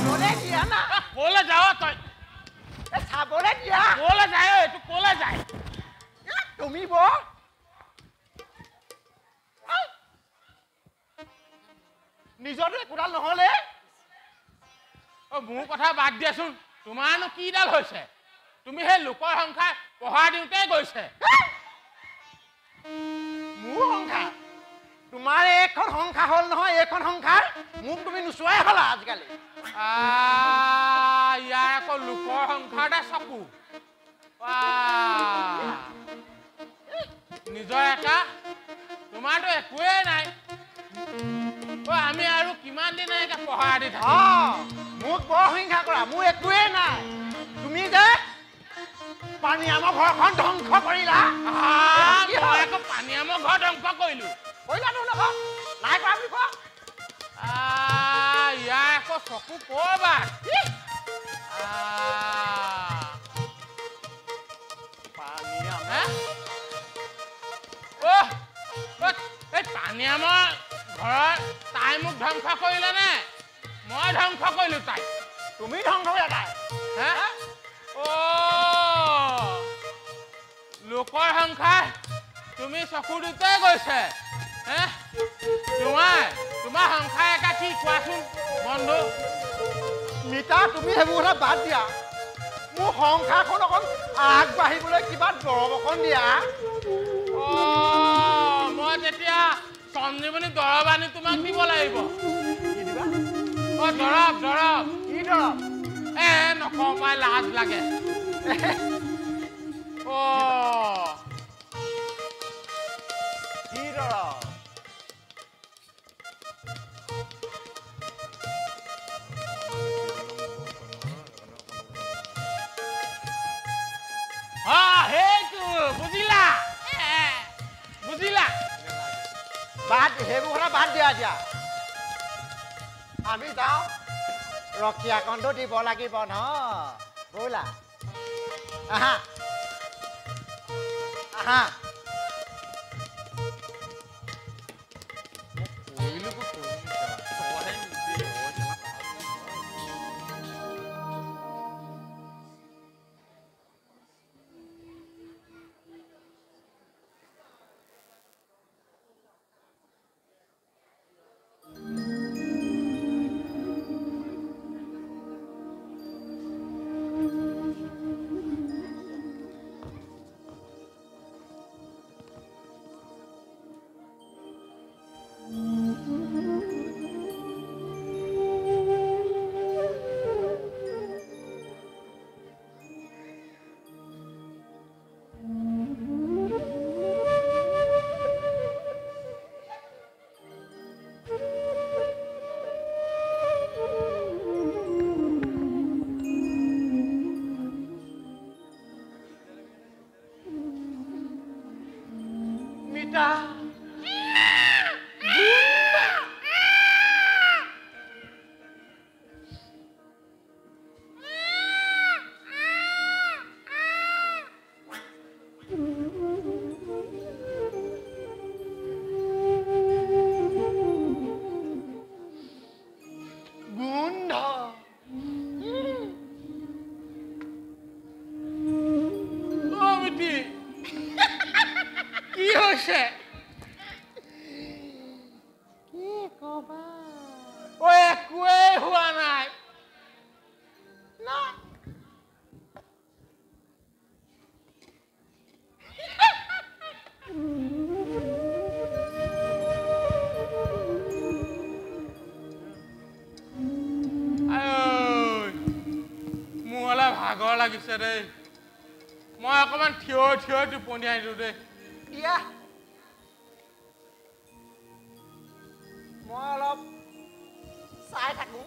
বলে দিয়া না কলে যাও তই চাবলে দিয়া কলে যায় এইটো কলে যায় তুমি নিজৰটো একোডাল নহলে মোৰ কথা বাদ দিয়াচোন তোমাৰনো কিডাল হৈছে তুমি সেই লোকৰ সংখ্যা পঢ়া দিওঁতে গৈছে মোৰ সংখ্যা তোমাৰ এইখন সংখ্যা হল নহয় এইখন সংখ্যাৰ মোক তুমি নোচোৱাই হলা আজিকালি ইয়াৰ আকৌ লোকৰ সংখ্যাতে চকু নিজৰ এটা তোমাৰতো একোৱেই নাই আমি আৰু কিমান দিন একে পঢ়া দি থাকিম মোক বৰ হিংসা কৰা মোৰ একোৱেই নাই তুমি যে পানীয়ামৰ ঘৰখন ধ্বংস কৰিলা মই আকৌ পানীয়ামৰ ঘৰ ধ্বংস কৰিলো কৰিলানো নহয় নাই কৰা বুলি কোৱা ইয়াৰ আকৌ চকু কৰবাত এই পানীয়ামৰ ঘৰৰ তাই মোক ধ্বংস কৰিলে নে মই ধ্বংস কৰিলো তাই তুমি ধ্বংস কৰিলা তাই লোকৰ সংখ্যা তুমি চকু দিতে গৈছে তোমাৰ সংখ্যা একা কি কোৱাচোন বন্ধু মিতা তুমি সেইবোৰ কথা বাদ দিয়া মোৰ সংখ্যাখন অকণ আগবাঢ়িবলৈ কিবা দৰৱ অকণ দিয়া মই তেতিয়া সঞ্জীৱনী দৰৱ আনি তোমাক দিব লাগিব দৰৱ কি দৰৱ নকওঁ পাই লাজ লাগে কি দৰৱ বাদ সেইবোৰ কথা বাদ দিয়া দিয়া আমি যাওঁ ৰক্ষীয়াকণটো দিব লাগিব ন ব'লা আহা আহা ভাগৰ লাগিছে ৰে মই অকমান থিয় থিয় টোপনি আহিলো ৰে দিয়া মই অলপ চাই থাকো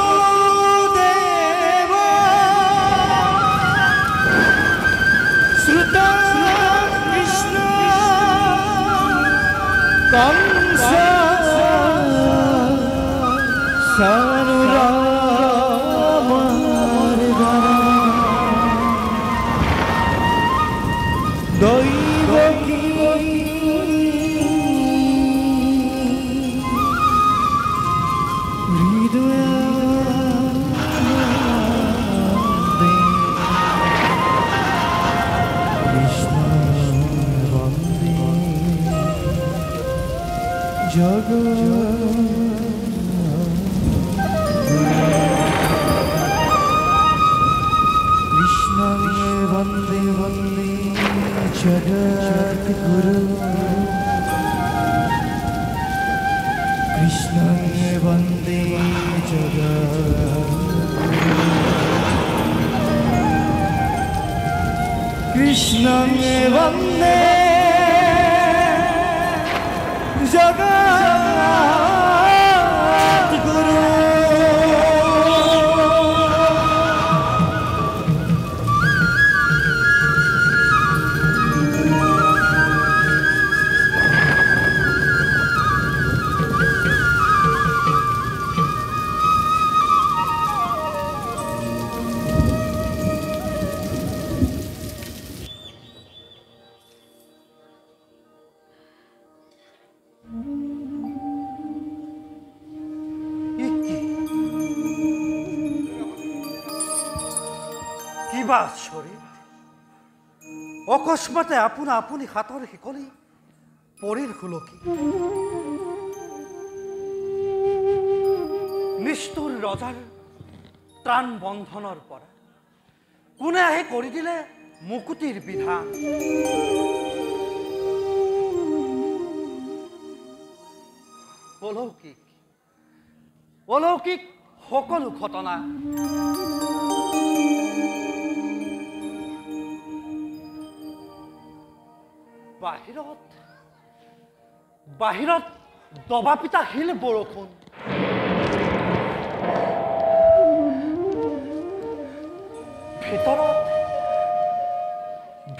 Vasudev শ্রুত Krishna Kansa Devaki Krishna Vande Jagat Guru অকস্মাতে আপোনা আপুনি হাতৰ শিকলি পৰিল খুলকি নিষ্ঠুৰ ৰজাৰ ত্ৰাণ বন্ধনৰ পৰা কোনে আহি কৰি দিলে মুকুতিৰ বিধান অলৌকিক সকলো ঘটনা বাহিৰত দবা পিটা শিল বৰষুণ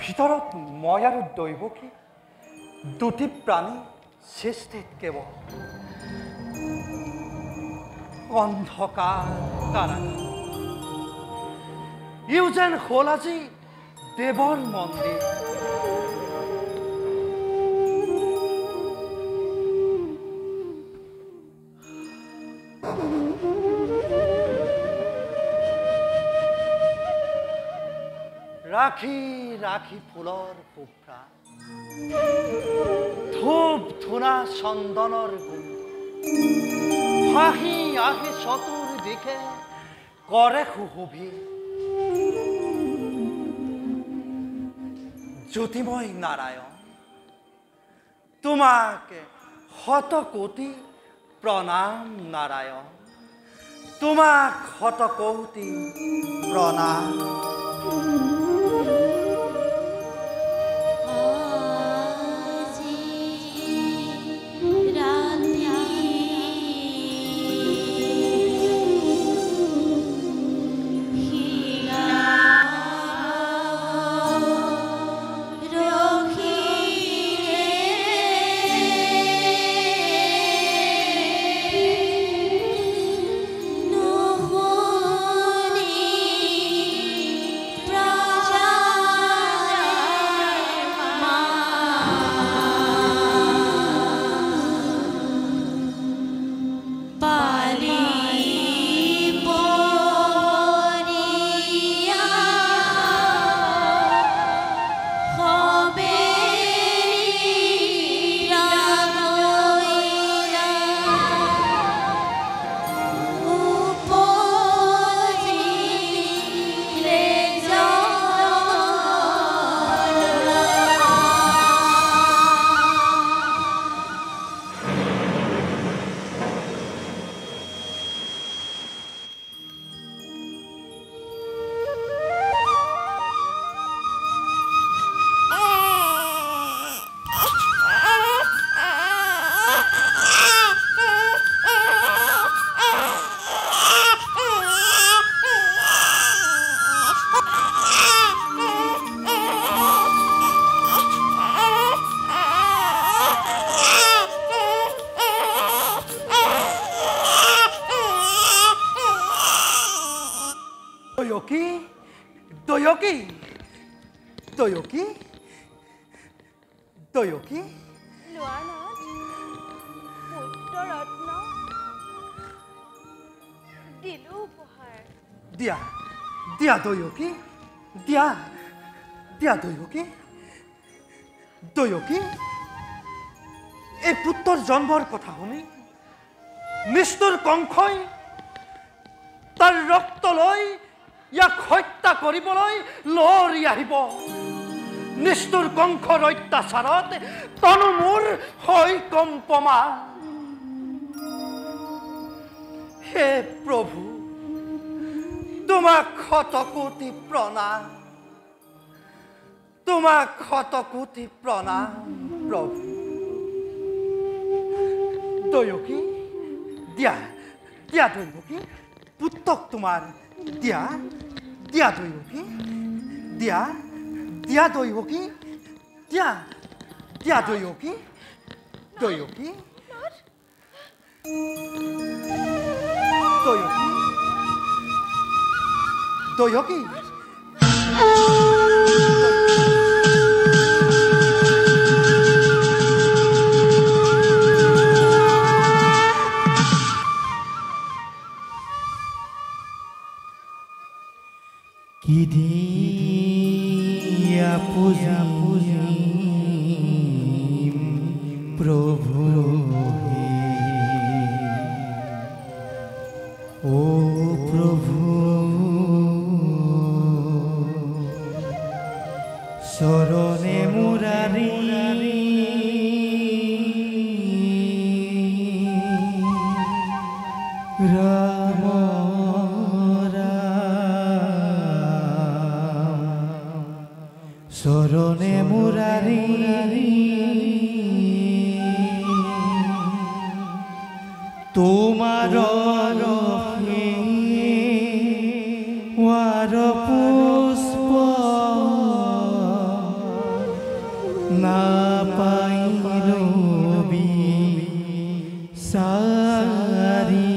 ভিতৰত মই আৰু দৈৱকী দুটি প্ৰাণী সৃষ্টিত কেৱল অন্ধকাৰ কাৰাগাৰ ইউ যেন হ'ল আজি দেৱৰ মন্দিৰ ৰাখি ৰাখি ফুলৰ পোখৰা ধূপ ধূনা চন্দনৰ গোন্ধ হাঁহি আহি চতুৰ দিশে কৰে সুশোভি জ্যোতিময় নাৰায়ণ তোমাক শত কোটি প্ৰণাম নাৰায়ণ তোমাক শত কোটি প্ৰণাম Pra দয়কী দয়কী দয়কী দয়কী লোৱানাথ পুত্ৰ ৰত্ন দিলো উপহাৰ দিয়া দিয়া দয়কী দিয়া দিয়া দয়কী দয়কী এই পুত্ৰৰ জন্মৰ কথা শুনি নিষ্ঠুৰ কংসই তাৰ ৰক্ত লৈ ইয়াক হত্যা কৰিবলৈ লৰি আহিব নিষ্ঠুৰ কংসৰ অত্যাচাৰত তনু মোৰ হৈ কম্পমান হে প্ৰভু তোমাক শতকোটি প্ৰণাম তোমাক শতকোটি প্ৰণাম প্ৰভু দয়কী দিয়া দিয়া দয়কী পুত্ৰক তোমাৰ দিয়া দিয়া দয়কী দিয়া দিয়া দয়কী দিয়া দিয়া দয়কী দয়কী দয়কী দয়কী কি দিয়া পুজিম প্রভু ও প্রভু শরণে মুরারি রাম শরণে মুরারি তোমার ওয়ার পুষ্প না পাই রবি সারি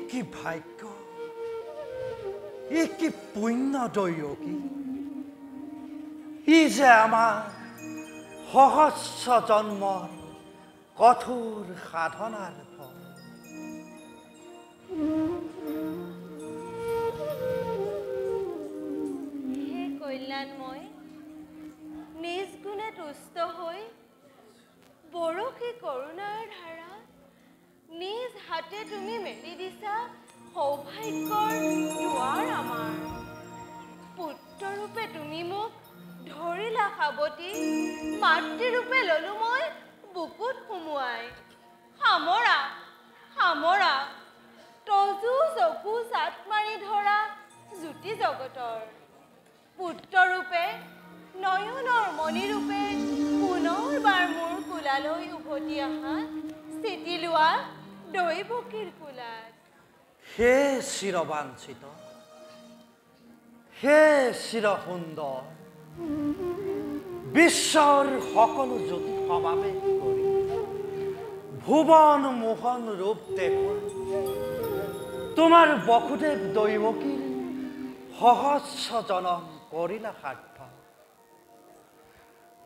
কি ভাগ্য কি পুণ্য দয়কী ই যে আমাৰ সহস্ৰ জন্মৰ কঠোৰ সাধনাৰ ফল হে কল্যাণময় নিজ গুণে তুষ্ট হৈ বৰশী কৰোণাৰ ধাৰা নিজ হাতে তুমি মেলি দিছা সৌভাগ্যৰ দুৱাৰ আমাৰ পুত্ৰৰূপে তুমি মোক ধৰিলা সাৱটি মাতৃৰূপে ললো মই বুকুত সুমুৱাই সামৰা সামৰা তজু চকু চাট মাৰি ধৰা জ্যোতি জগতৰ পুত্ৰৰূপে নয়নৰ মণিৰূপে পুনৰবাৰ মোৰ কোলালৈ উভতি অহা স্থিতি লোৱা দৈৱকীৰ কোলাত হে চিৰবাঞ্চিত হে চিৰ সুন্দৰ বিশ্বৰ সকলো জ্যোতি সমাৱেশ কৰি ভুৱন মোহন ৰূপ দেখুৱাই তোমাৰ বসুদেৱ দৈৱকীৰ সহস্ৰ জনম কৰিলা সাৰ্থক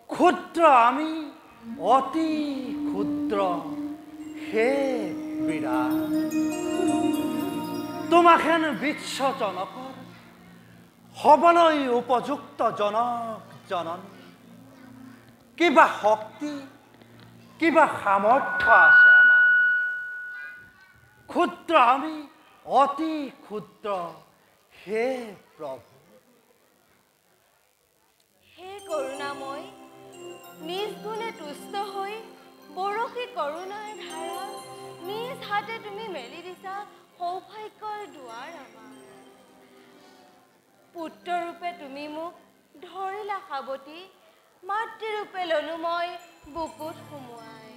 ক্ষুদ্ৰ আমি অতি ক্ষুদ্ৰ হে বিৰাট তোমাখেন বিশ্বজনকৰ হবলৈ উপযুক্ত জনক জননী কিবা শক্তি কিবা সামৰ্থ্য আছে আমাৰ ক্ষুদ্ৰ আমি অতি ক্ষুদ্ৰ হে প্ৰভু হে কৰুণাময় নিজ গুণে তুষ্ট হৈ বৰশী কৰোণাৰ ধাৰা নিজ হাতে তুমি মেলি দিছা সৌভাগ্যৰ দুৱাৰ আমাৰ পুত্ৰৰূপে তুমি মোক ধৰিলা সাৱটি মাতৃৰূপে ললো মই বুকুত সুমুৱাই।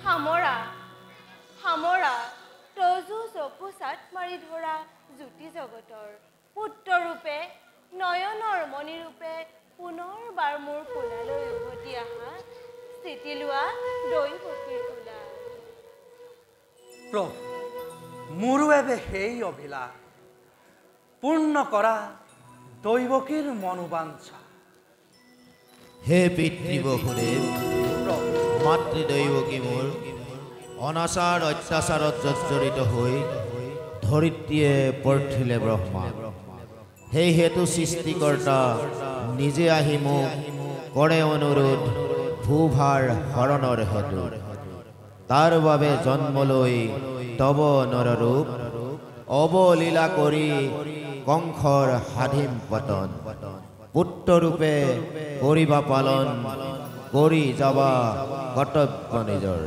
সামৰা সামৰা তজু চকু চাট মাৰি ধৰা জ্যোতি জগতৰ পুত্ৰৰূপে নয়নৰ মণিৰূপে পুনৰবাৰ মোৰ কোলালৈ উভতি অহা স্থিতি লোৱা দৈৱকীৰ কোলা। প্ৰভু, মোৰো এবে সেই অভিলাষ পূৰ্ণ কৰা দৈৱকীৰ মনোবাঞ্ছা। হে পিতৃবসুদেৱ, মাতৃদৈৱকী মোৰ অনাচাৰ অত্যাচাৰত জৰ্জৰিত হৈ ধৰিত্ৰীয়ে পৰ্থিলে ব্ৰহ্মা। সেই হেতু সৃষ্টিকৰ্তা নিজে আহি মোক কৰে অনুৰোধ ভূভাৰ হৰণৰ হেতু। তাৰ বাবে জন্ম লৈ তব নৰৰূপ অৱলীলা কৰি কংসৰ সাধিম পতন। পুত্ৰৰূপে কৰিবা পালন কৰি যাবা কৰ্তব্য নিজৰ।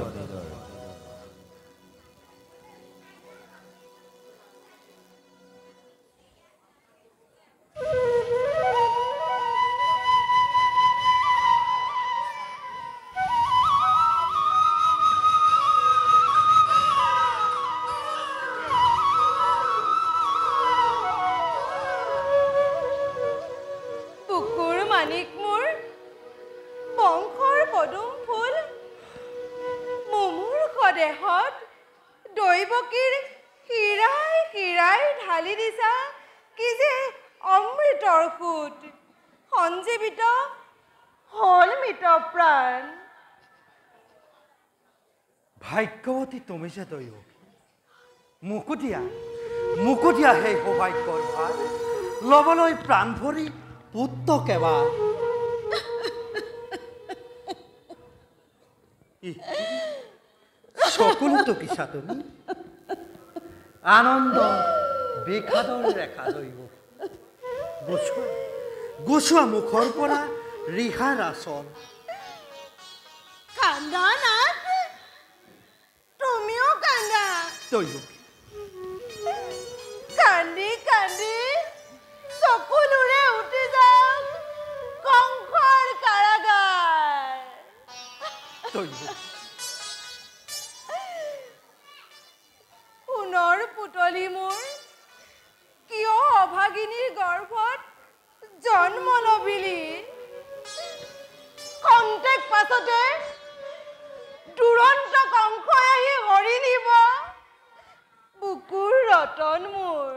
দৈৱকীৰ শিৰাই শিৰাই ঢালি দিছা কি যে অমৃতৰ সুত সঞ্জীৱিত হল মৃত প্ৰাণ। ভাগ্যৱতী তুমি যে দৈৱকী, মুকুটীয়া সেই সৌভাগ্যৰ ভাৰ লবলৈ প্ৰাণ ভৰি পুত্ৰ কেবা। চকুলতো কিছা তুমি আনন্দ বিষাদৰ ৰেখা দৈৱকী। গুচোৱা মুখৰ পৰা ৰিহাৰ আচল। কান্দা নাথ, তুমিও কান্দা দৈৱকী। কান্দি কান্দি চকুলোৰে উঠি যাওক কংসৰ কাৰাগাৰ। সোণৰ পুতলি মোৰ কিয় অভাগিনীৰ গৰ্ভত জন্ম নবিলি। খন্তেক পাছতে দুৰন্ত কংসই আহি হৰি নিব বুকুৰ ৰতন মোৰ।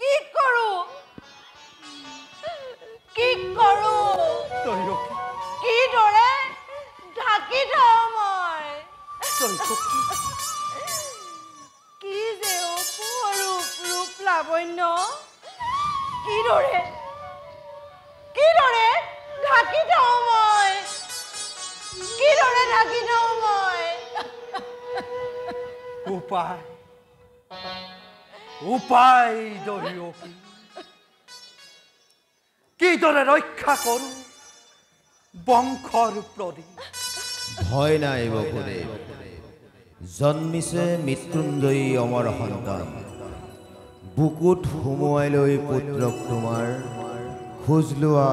কি কৰো কিদৰে ঢাকি থওঁ মই। কি যে অপৰূপ ৰূপ লাৱণ্য, কিদৰে ঢাকি থওঁ মই। উপায় দৈৱকী, কিদৰে ৰক্ষা কৰো বংশৰ প্ৰদীপ। ভয় নাই বসুদেৱ, জন্মিছে মৃত্যুঞ্জয়ী অমৰ সন্তান। বুকুত সুমুৱাই লৈ পুত্ৰক তোমাৰ খোজ লোৱা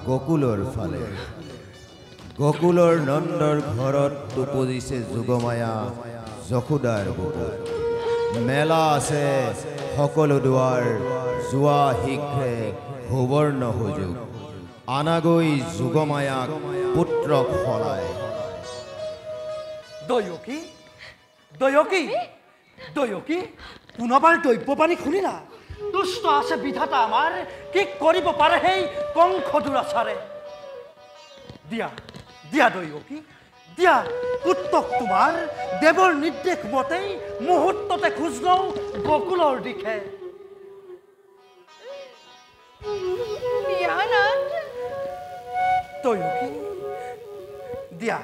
গকুলৰ ফালে। গকুলৰ নন্দৰ ঘৰত উপজিছে যোগমায়া যশোদাৰ বুকুত। মেলা আছে সকলো দুৱাৰ, যোৱা শীঘ্ৰে সুবৰ্ণ সুযোগ। আনাগৈ যোগমায়াক পুত্ৰক সলাই। দৈৱকী পুনৰবাৰ দৈৱবাণী শুনিলা? দুষ্ট আছে বিধাতা আমাৰ, কি কৰিব পাৰে সেই কংস দুৰাচাৰে। দিয়া দৈৱকী দিয়া, পুত্ৰক তোমাৰ দেৱৰ নিৰ্দেশ মতেই মুহূৰ্ততে খোজ লওঁ গকুলৰ দিশে। দৈৱকী দিয়া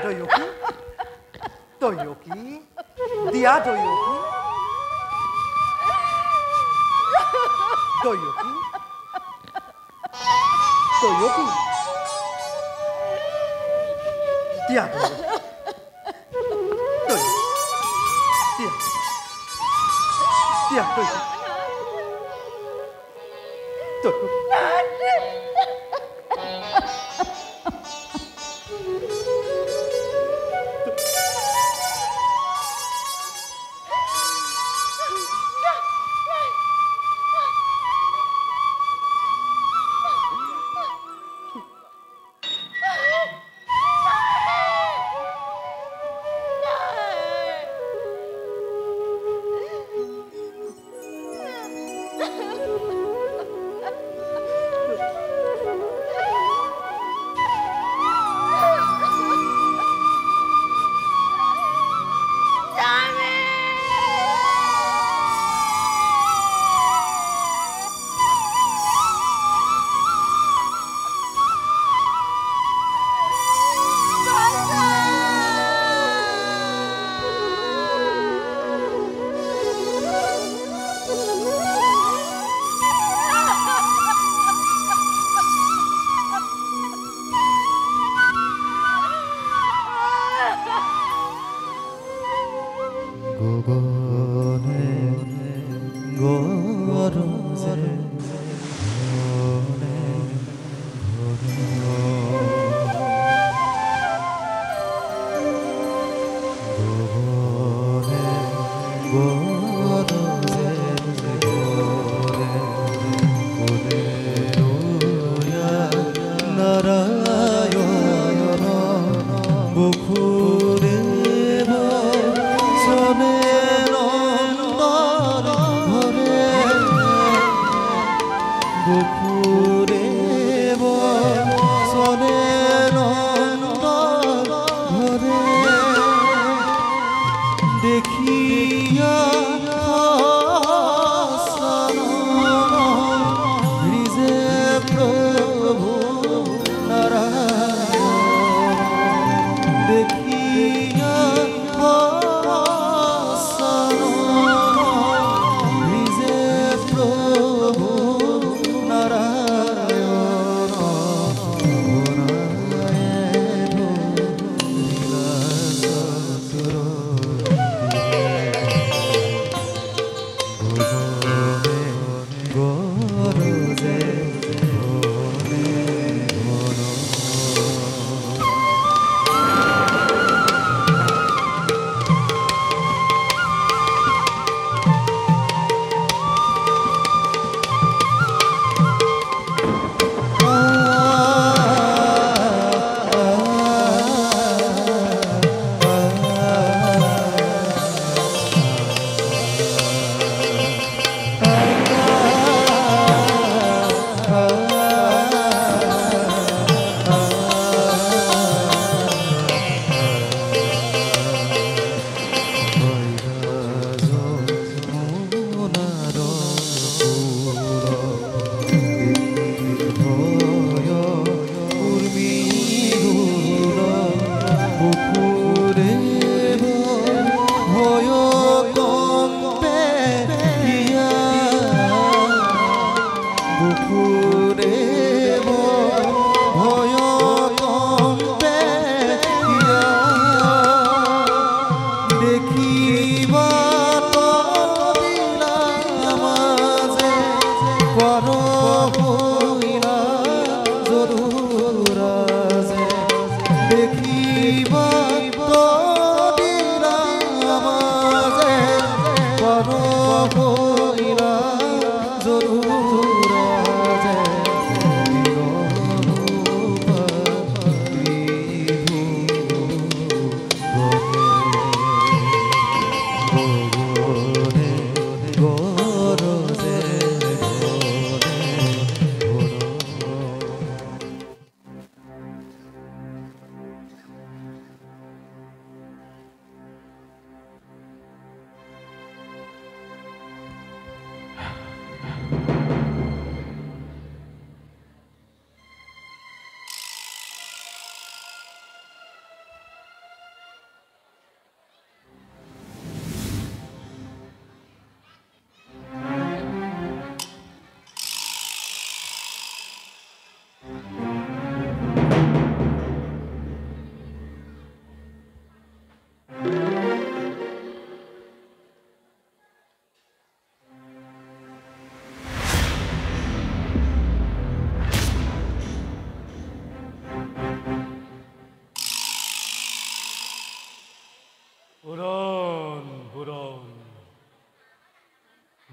দৈৱকী দিয়া দৈৱকী। দিয়া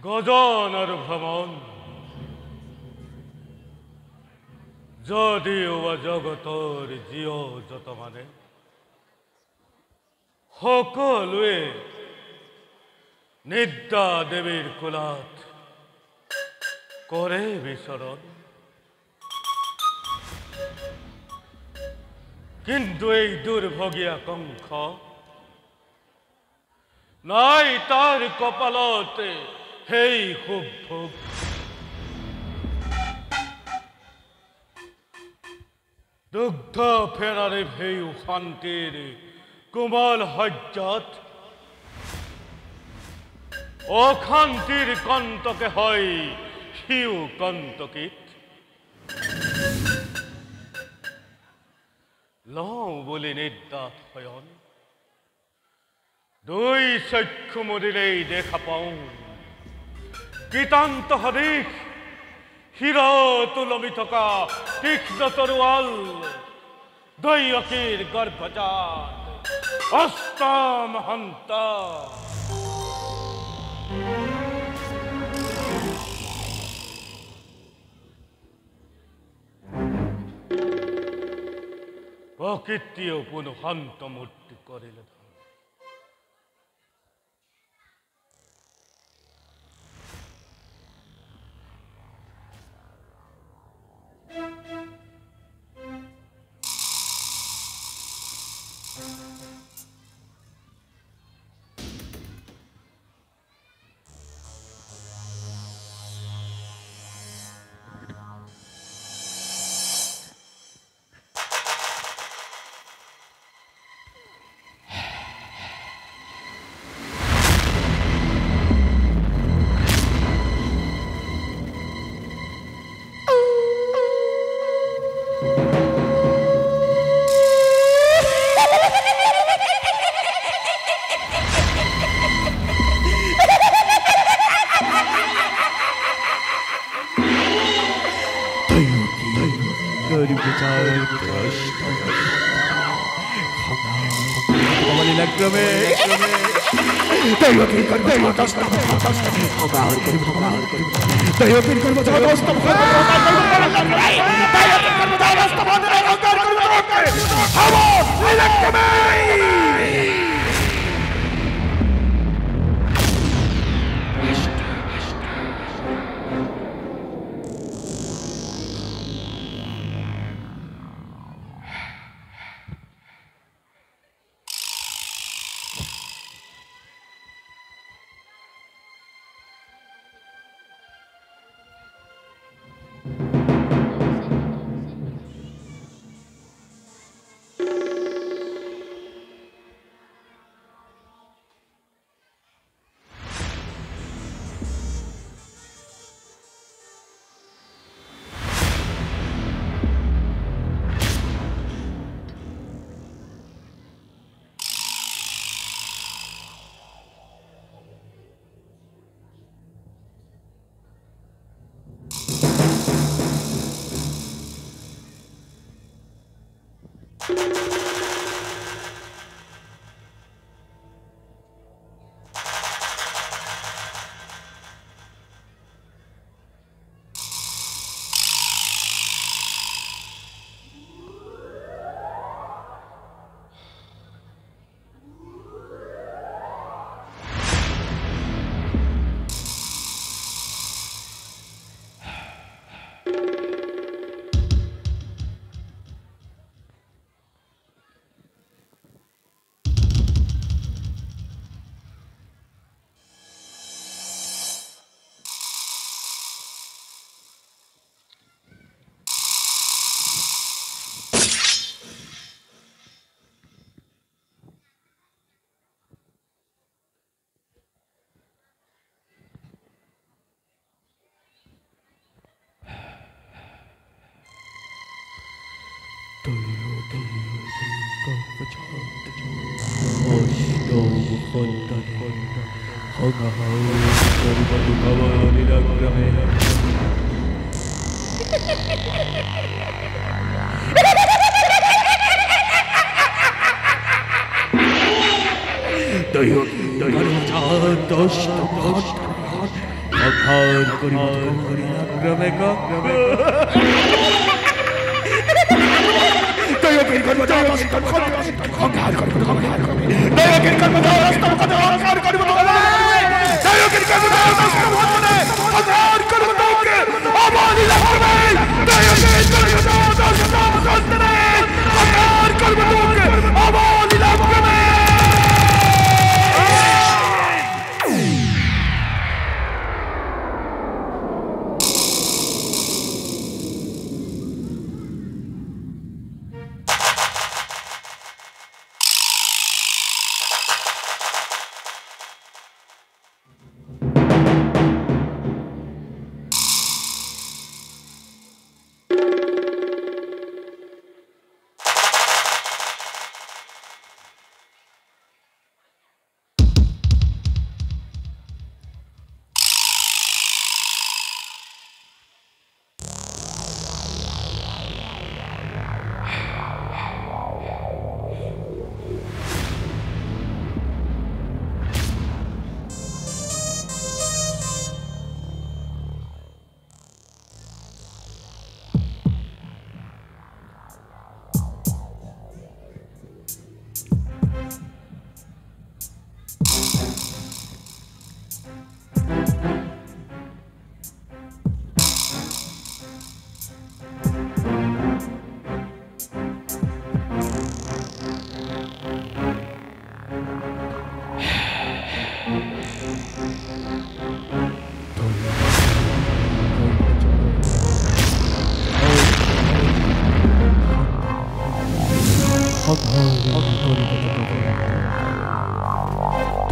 গজন আৰ ভ্ৰমণ যদিও বা জগতৰ জীৱ যত মানে সকলোৱে নিদ্ৰা দেৱীৰ কোলাত কৰে বিচৰণ, কিন্তু এই দুৰ্ভগীয়া কংস নাই তাৰ কপালতে সেই খুব ভোগ। দুগ্ধ ফেৰাৰে ভেয়ু শান্তিৰ কোমল সজ্জাত অশান্তিৰ কণ্টকে হয় সিও কণ্টকিত। লওঁ বুলি নিদ্ৰাত শয়ন, দুই চক্ষু মুদিলেই দেখা পাওঁ কৃতান্ত হদিশ হিৰ তুলমি থকা তীক্ষ্ণ তৰোৱাল দৈয়কীৰ গৰ্ভজাত অষ্টম হন্ত প্ৰকৃতিয়েও কোনো শান্ত মূৰ্তি কৰিলে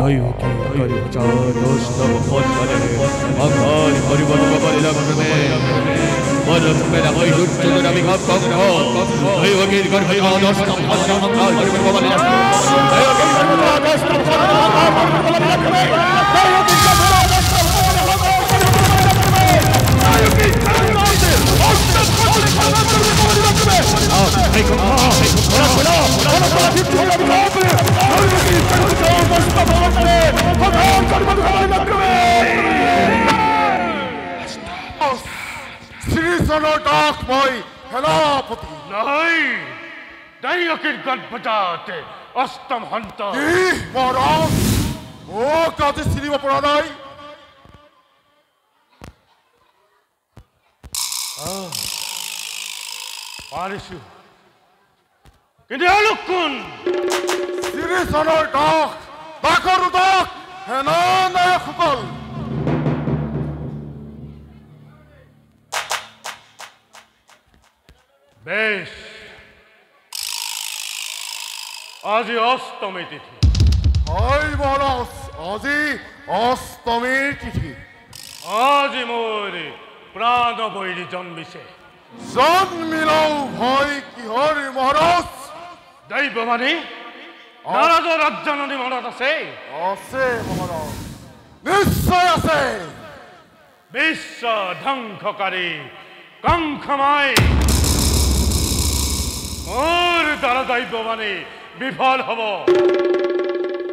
দৈবকী গর্ভজাতস্তব পদ্মলে অঙ্গল পরিবর্তন বলিলাম ক্রমে বলক্রমেণ বৈদুর্যের বিঘাত কঙ্ক দৈবকীর গর্ভজাতস্তব অঙ্গল পরিবর্তন বলিলাম দৈবকীর গর্ভজাতস্তব অঙ্গল পরিবর্তন বলিলাম শ্ৰীচৰণৰ ডাক মই সেনাপতি নাই দৈবকীৰ গৰ্ভজাত অষ্টম হন্ত কি মহাৰাজ মোক আজি চিনিব পৰা নাই পাৰিছো কিন্তু এওঁলোক কোন শ্ৰীচৰণৰ ডাকৰ উদক সেনা নায়কসকল বেশ আজি অষ্টমী তিথি হয় মহাৰাজ আজি অষ্টমীৰ তিথি আজি মোৰ প্ৰাণ বৈৰী জন্মিছে জন্মিলেও ভয় কিহৰ মহাৰাজ দৈৱবাণী নাৰাজৰ ৰাজধানী মনত আছে আছে মহাৰাজ নিশ্চয় আছে বিশ্ব ধ্বংসকাৰী কংসমাই মোৰ দ্বাৰা দৈৱবাণী বিফল হ'ব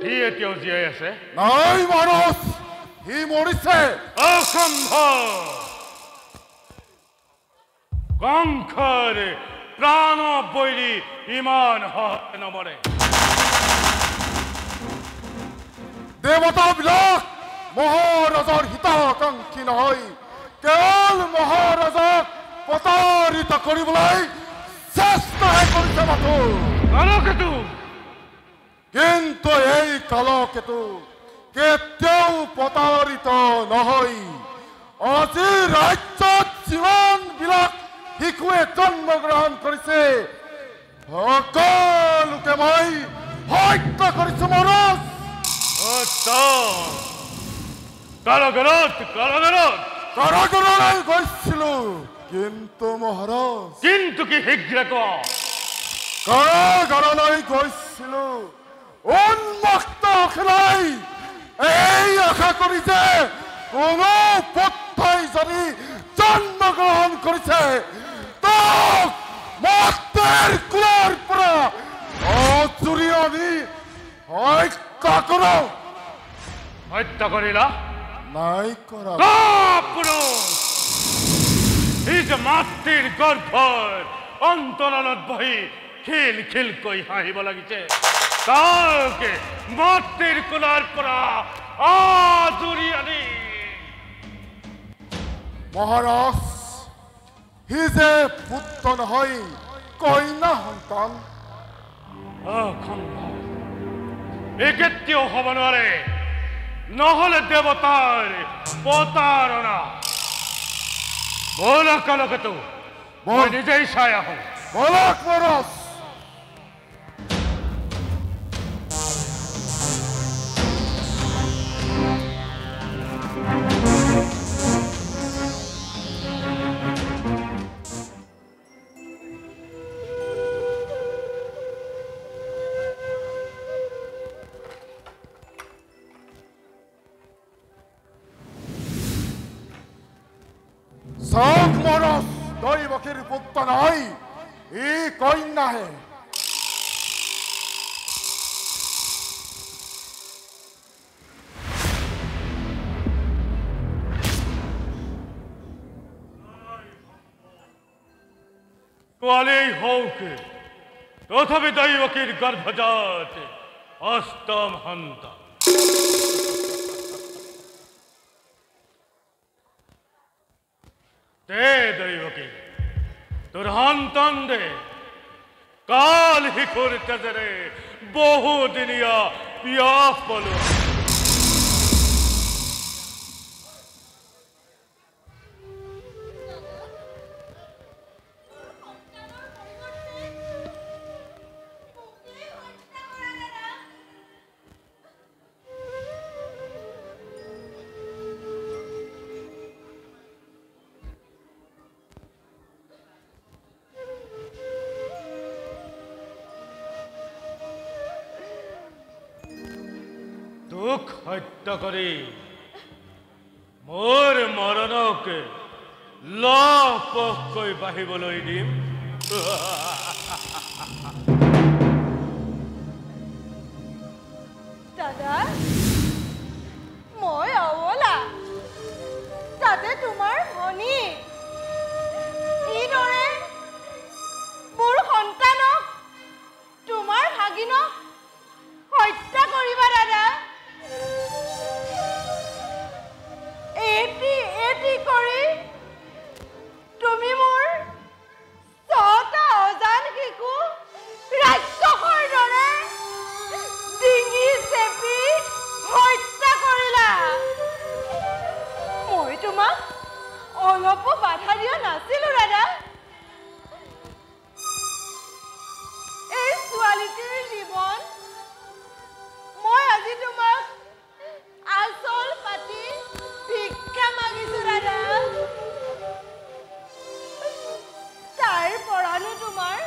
সি এতিয়াও জীয়াই আছে নাই মহাৰাজ সি মৰিছে অসম্ভৱ কংসৰ প্ৰাণ বৈৰী ইমান সহজে নমৰে দেৱতাবিলাক মহাৰাজৰ হিতাকাংক্ষী নহয় কেৱল মহাৰাজক প্ৰতাৰিত কৰিবলৈ চেষ্টাহে কৰিছে মাথো কালকেতু কিন্তু এই কালকেতু কেতিয়াও প্ৰতাৰিত নহয় আজি ৰাজ্যত যিমানবিলাক শিশুৱে জন্মগ্ৰহণ কৰিছে সকলোকে মই হত্যা কৰিছো মহাৰাজ কাৰাগাৰলৈ গৈছিলো কিন্তু মহাৰাজ কিন্তু কি শীঘ্ৰ কোৱা কাৰাগাৰলৈ গৈছিলো উন্মুক্ত খেলাই এই আশা কৰি যে কোনো পুত্ৰই যদি জন্মগ্ৰহণ কৰিছে তাক মাতৃৰ কোলৰ পৰা অচুৰি আনি হত্যা কৰো হত্যা কৰিলা নাই কৰা সি যে মাতৃৰ গৰ্ভৰ অন্তৰালত বহি খিল খিলকৈ হাঁহিব লাগিছে তাকে মাতৃৰ কোলৰ পৰা আজুৰি আনি মহাৰাজ সি যে পুত্ৰ নহয় কন্যা সন্তান এই কেতিয়াও হ'ব নোৱাৰে নহ'লে দেৱতাৰ প্ৰতাৰণা ব'লা কালকেতু মই নিজেই চাই আহোঁ বলক মহাৰাজ চাওক মহাৰাজ দৈবকীৰ পুত্ৰ নহয় ই কন্যাহে কোৱালেই হওক তথাপি দৈবকীৰ গৰ্ভজাত অষ্টম সন্তান দে দৈবকী তোৰ সন্তান দে কাল শিশুৰ তেজেৰে বহুদিনীয়া পিয়াস পলো তোক হত্যা কৰি মোৰ মৰণকে লপকৈ বাঢ়িবলৈ দিম। দাদা মই অৱলা তাতে তোমাৰ ভনী কিদৰে মোৰ সন্তানক তোমাৰ ভাগিনক হত্যা কৰিবা দাদা? এটি কৰি তুমি মোৰ 6টা অজান শিশু ৰাক্ষসৰ দৰে ডিঙি চেপি হত্যা কৰিলা। মই তোমাক অলপো বাধা দিয়া নাছিলো দাদা। এই ছোৱালীটিৰ জীৱন মই আজি তোমাক আচল পাতি ভিক্ষা মাগিছো দাদা। তাইৰ পৰানো তোমাৰ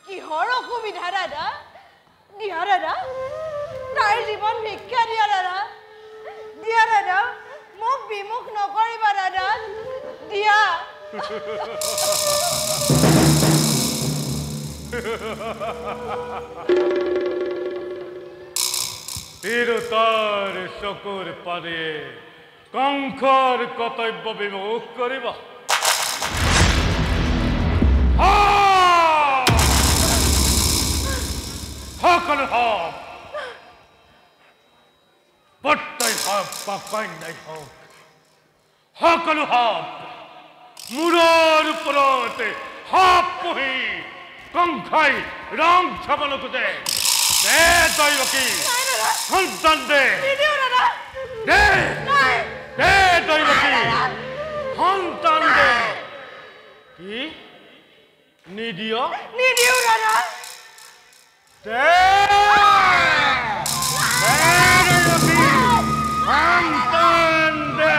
কিহৰ অসুবিধা দাদা? দিয়া দাদা তাইৰ জীৱন ভিক্ষা দিয়া দাদা। দিয়া দাদা মোক বিমুখ নকৰিবা দাদা। দিয়া তিৰোতাৰ চকুৰ পানীয়ে কংসৰ কৰ্তব্য বিমুখ কৰিব। সকলো হওক প্ৰত্যয় হওক বা কন্যাই হওক সকলো হওক মূৰৰ ওপৰত সাপ পুহি কংসাই ৰং চাব নোখোজে। দে দৈৱকী সন্তান দে দে দে দৈৱকী সন্তান দে। কি নিদিয়? নিদিও দাদা। দে দৈৱকী সন্তান দে।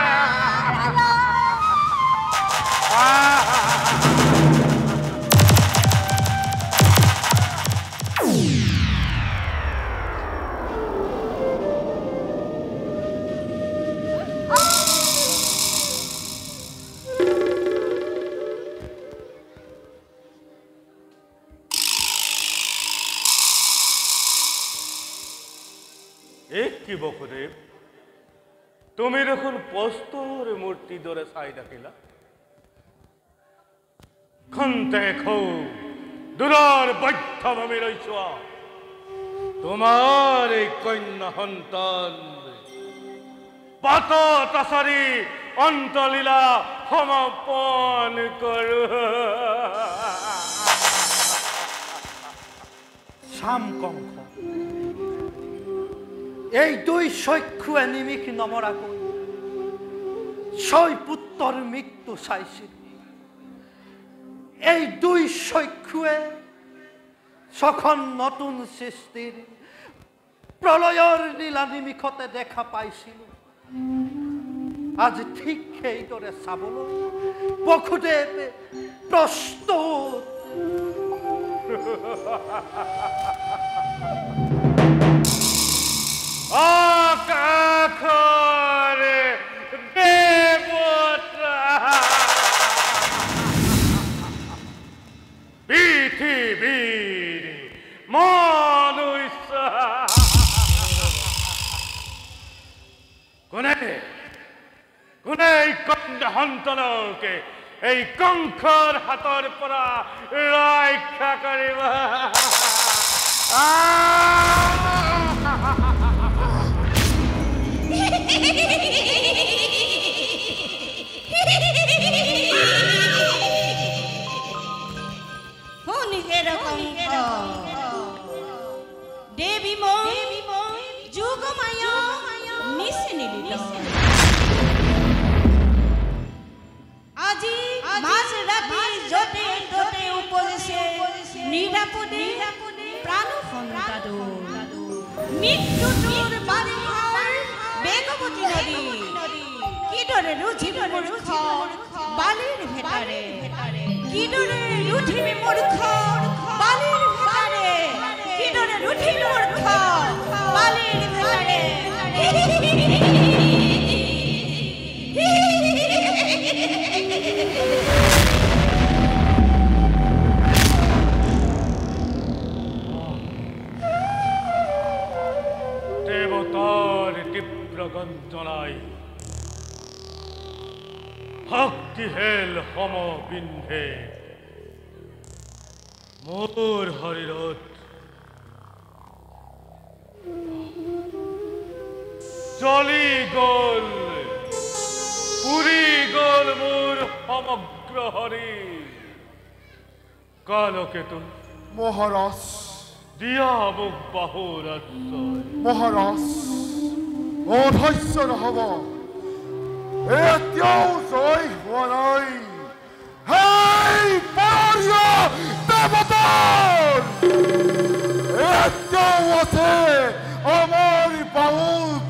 কি বসুদেৱ তুমি দেখোন পস্তৰ মূৰ্তি দৰে চাই থাকিলা। খন্তে খৌ দূৰৰ বৈধ্যভূমি ৰৈছোৱা তোমাৰ এই কন্যা সন্তান পাতত আচাৰি অন্তলীলা সমাপন কৰো। শাম কংস এই দুই চক্ষুৱে নিমিষ নমৰাকৈ 6 পুত্ৰৰ মৃত্যু চাইছিল। এই দুই চক্ষুৱে 6খন নতুন সৃষ্টিৰ প্ৰলয়ৰ লীলা নিমিষতে দেখা পাইছিল। আজি ঠিক সেইদৰে চাবলৈ বসুদেৱে প্ৰস্তুত। আকাশৰে দেৱতা পৃথিৱীৰ মনুষ্য কোনে কোনে এই কন্যা সন্তানকে এই কংসৰ হাতৰ পৰা ৰক্ষা কৰিব? দেৱী মই যুগমায় নিশ্চিনিলিত আজি মাঝ ৰাতি যতে ততে উপজেছে নিৰাপদে প্ৰাণ সন্তানো মৃত্যুটোৰ বাৰিষাৰ বেগৱতী নদী কিদৰে ৰুধিবি মূৰ্খ বালিৰ ভেটাৰে কিদৰে ৰুধিবি মূৰ্খ বালিৰ ভেটাৰে কিদৰে ৰুধিবি মূৰ্খ বালিৰ ভেটাৰে দেবতার তীব্র গঞ্জনায় ভক্তি হেল হম বিন্ধে মোর হরিরথ চলি গল পুরি গল মোর সমগ্র হরি কালকেতু মহারাজ দিয়া মোক বাহুর আশ্রয় মহারাজ অধৈৰ্য নহ'ব এতিয়াও জয় হোৱা নাই হেই পাহাৰীয়া দেৱতাৰ এতিয়াও আছে আমাৰ বাহুত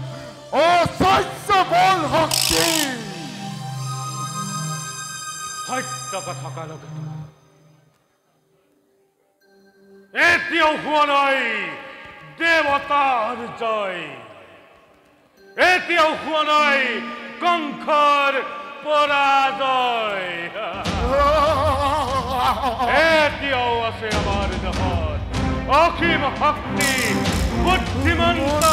অসহ্য বল শক্তি সত্য কথা কালকেতু এতিয়াও হোৱা নাই দেৱতাৰ জয় এতিয়াও হোৱা নাই কংসৰ পৰাজয় এতিয়াও আছে আমাৰ দেশত অসীম শক্তি বুদ্ধিমন্ত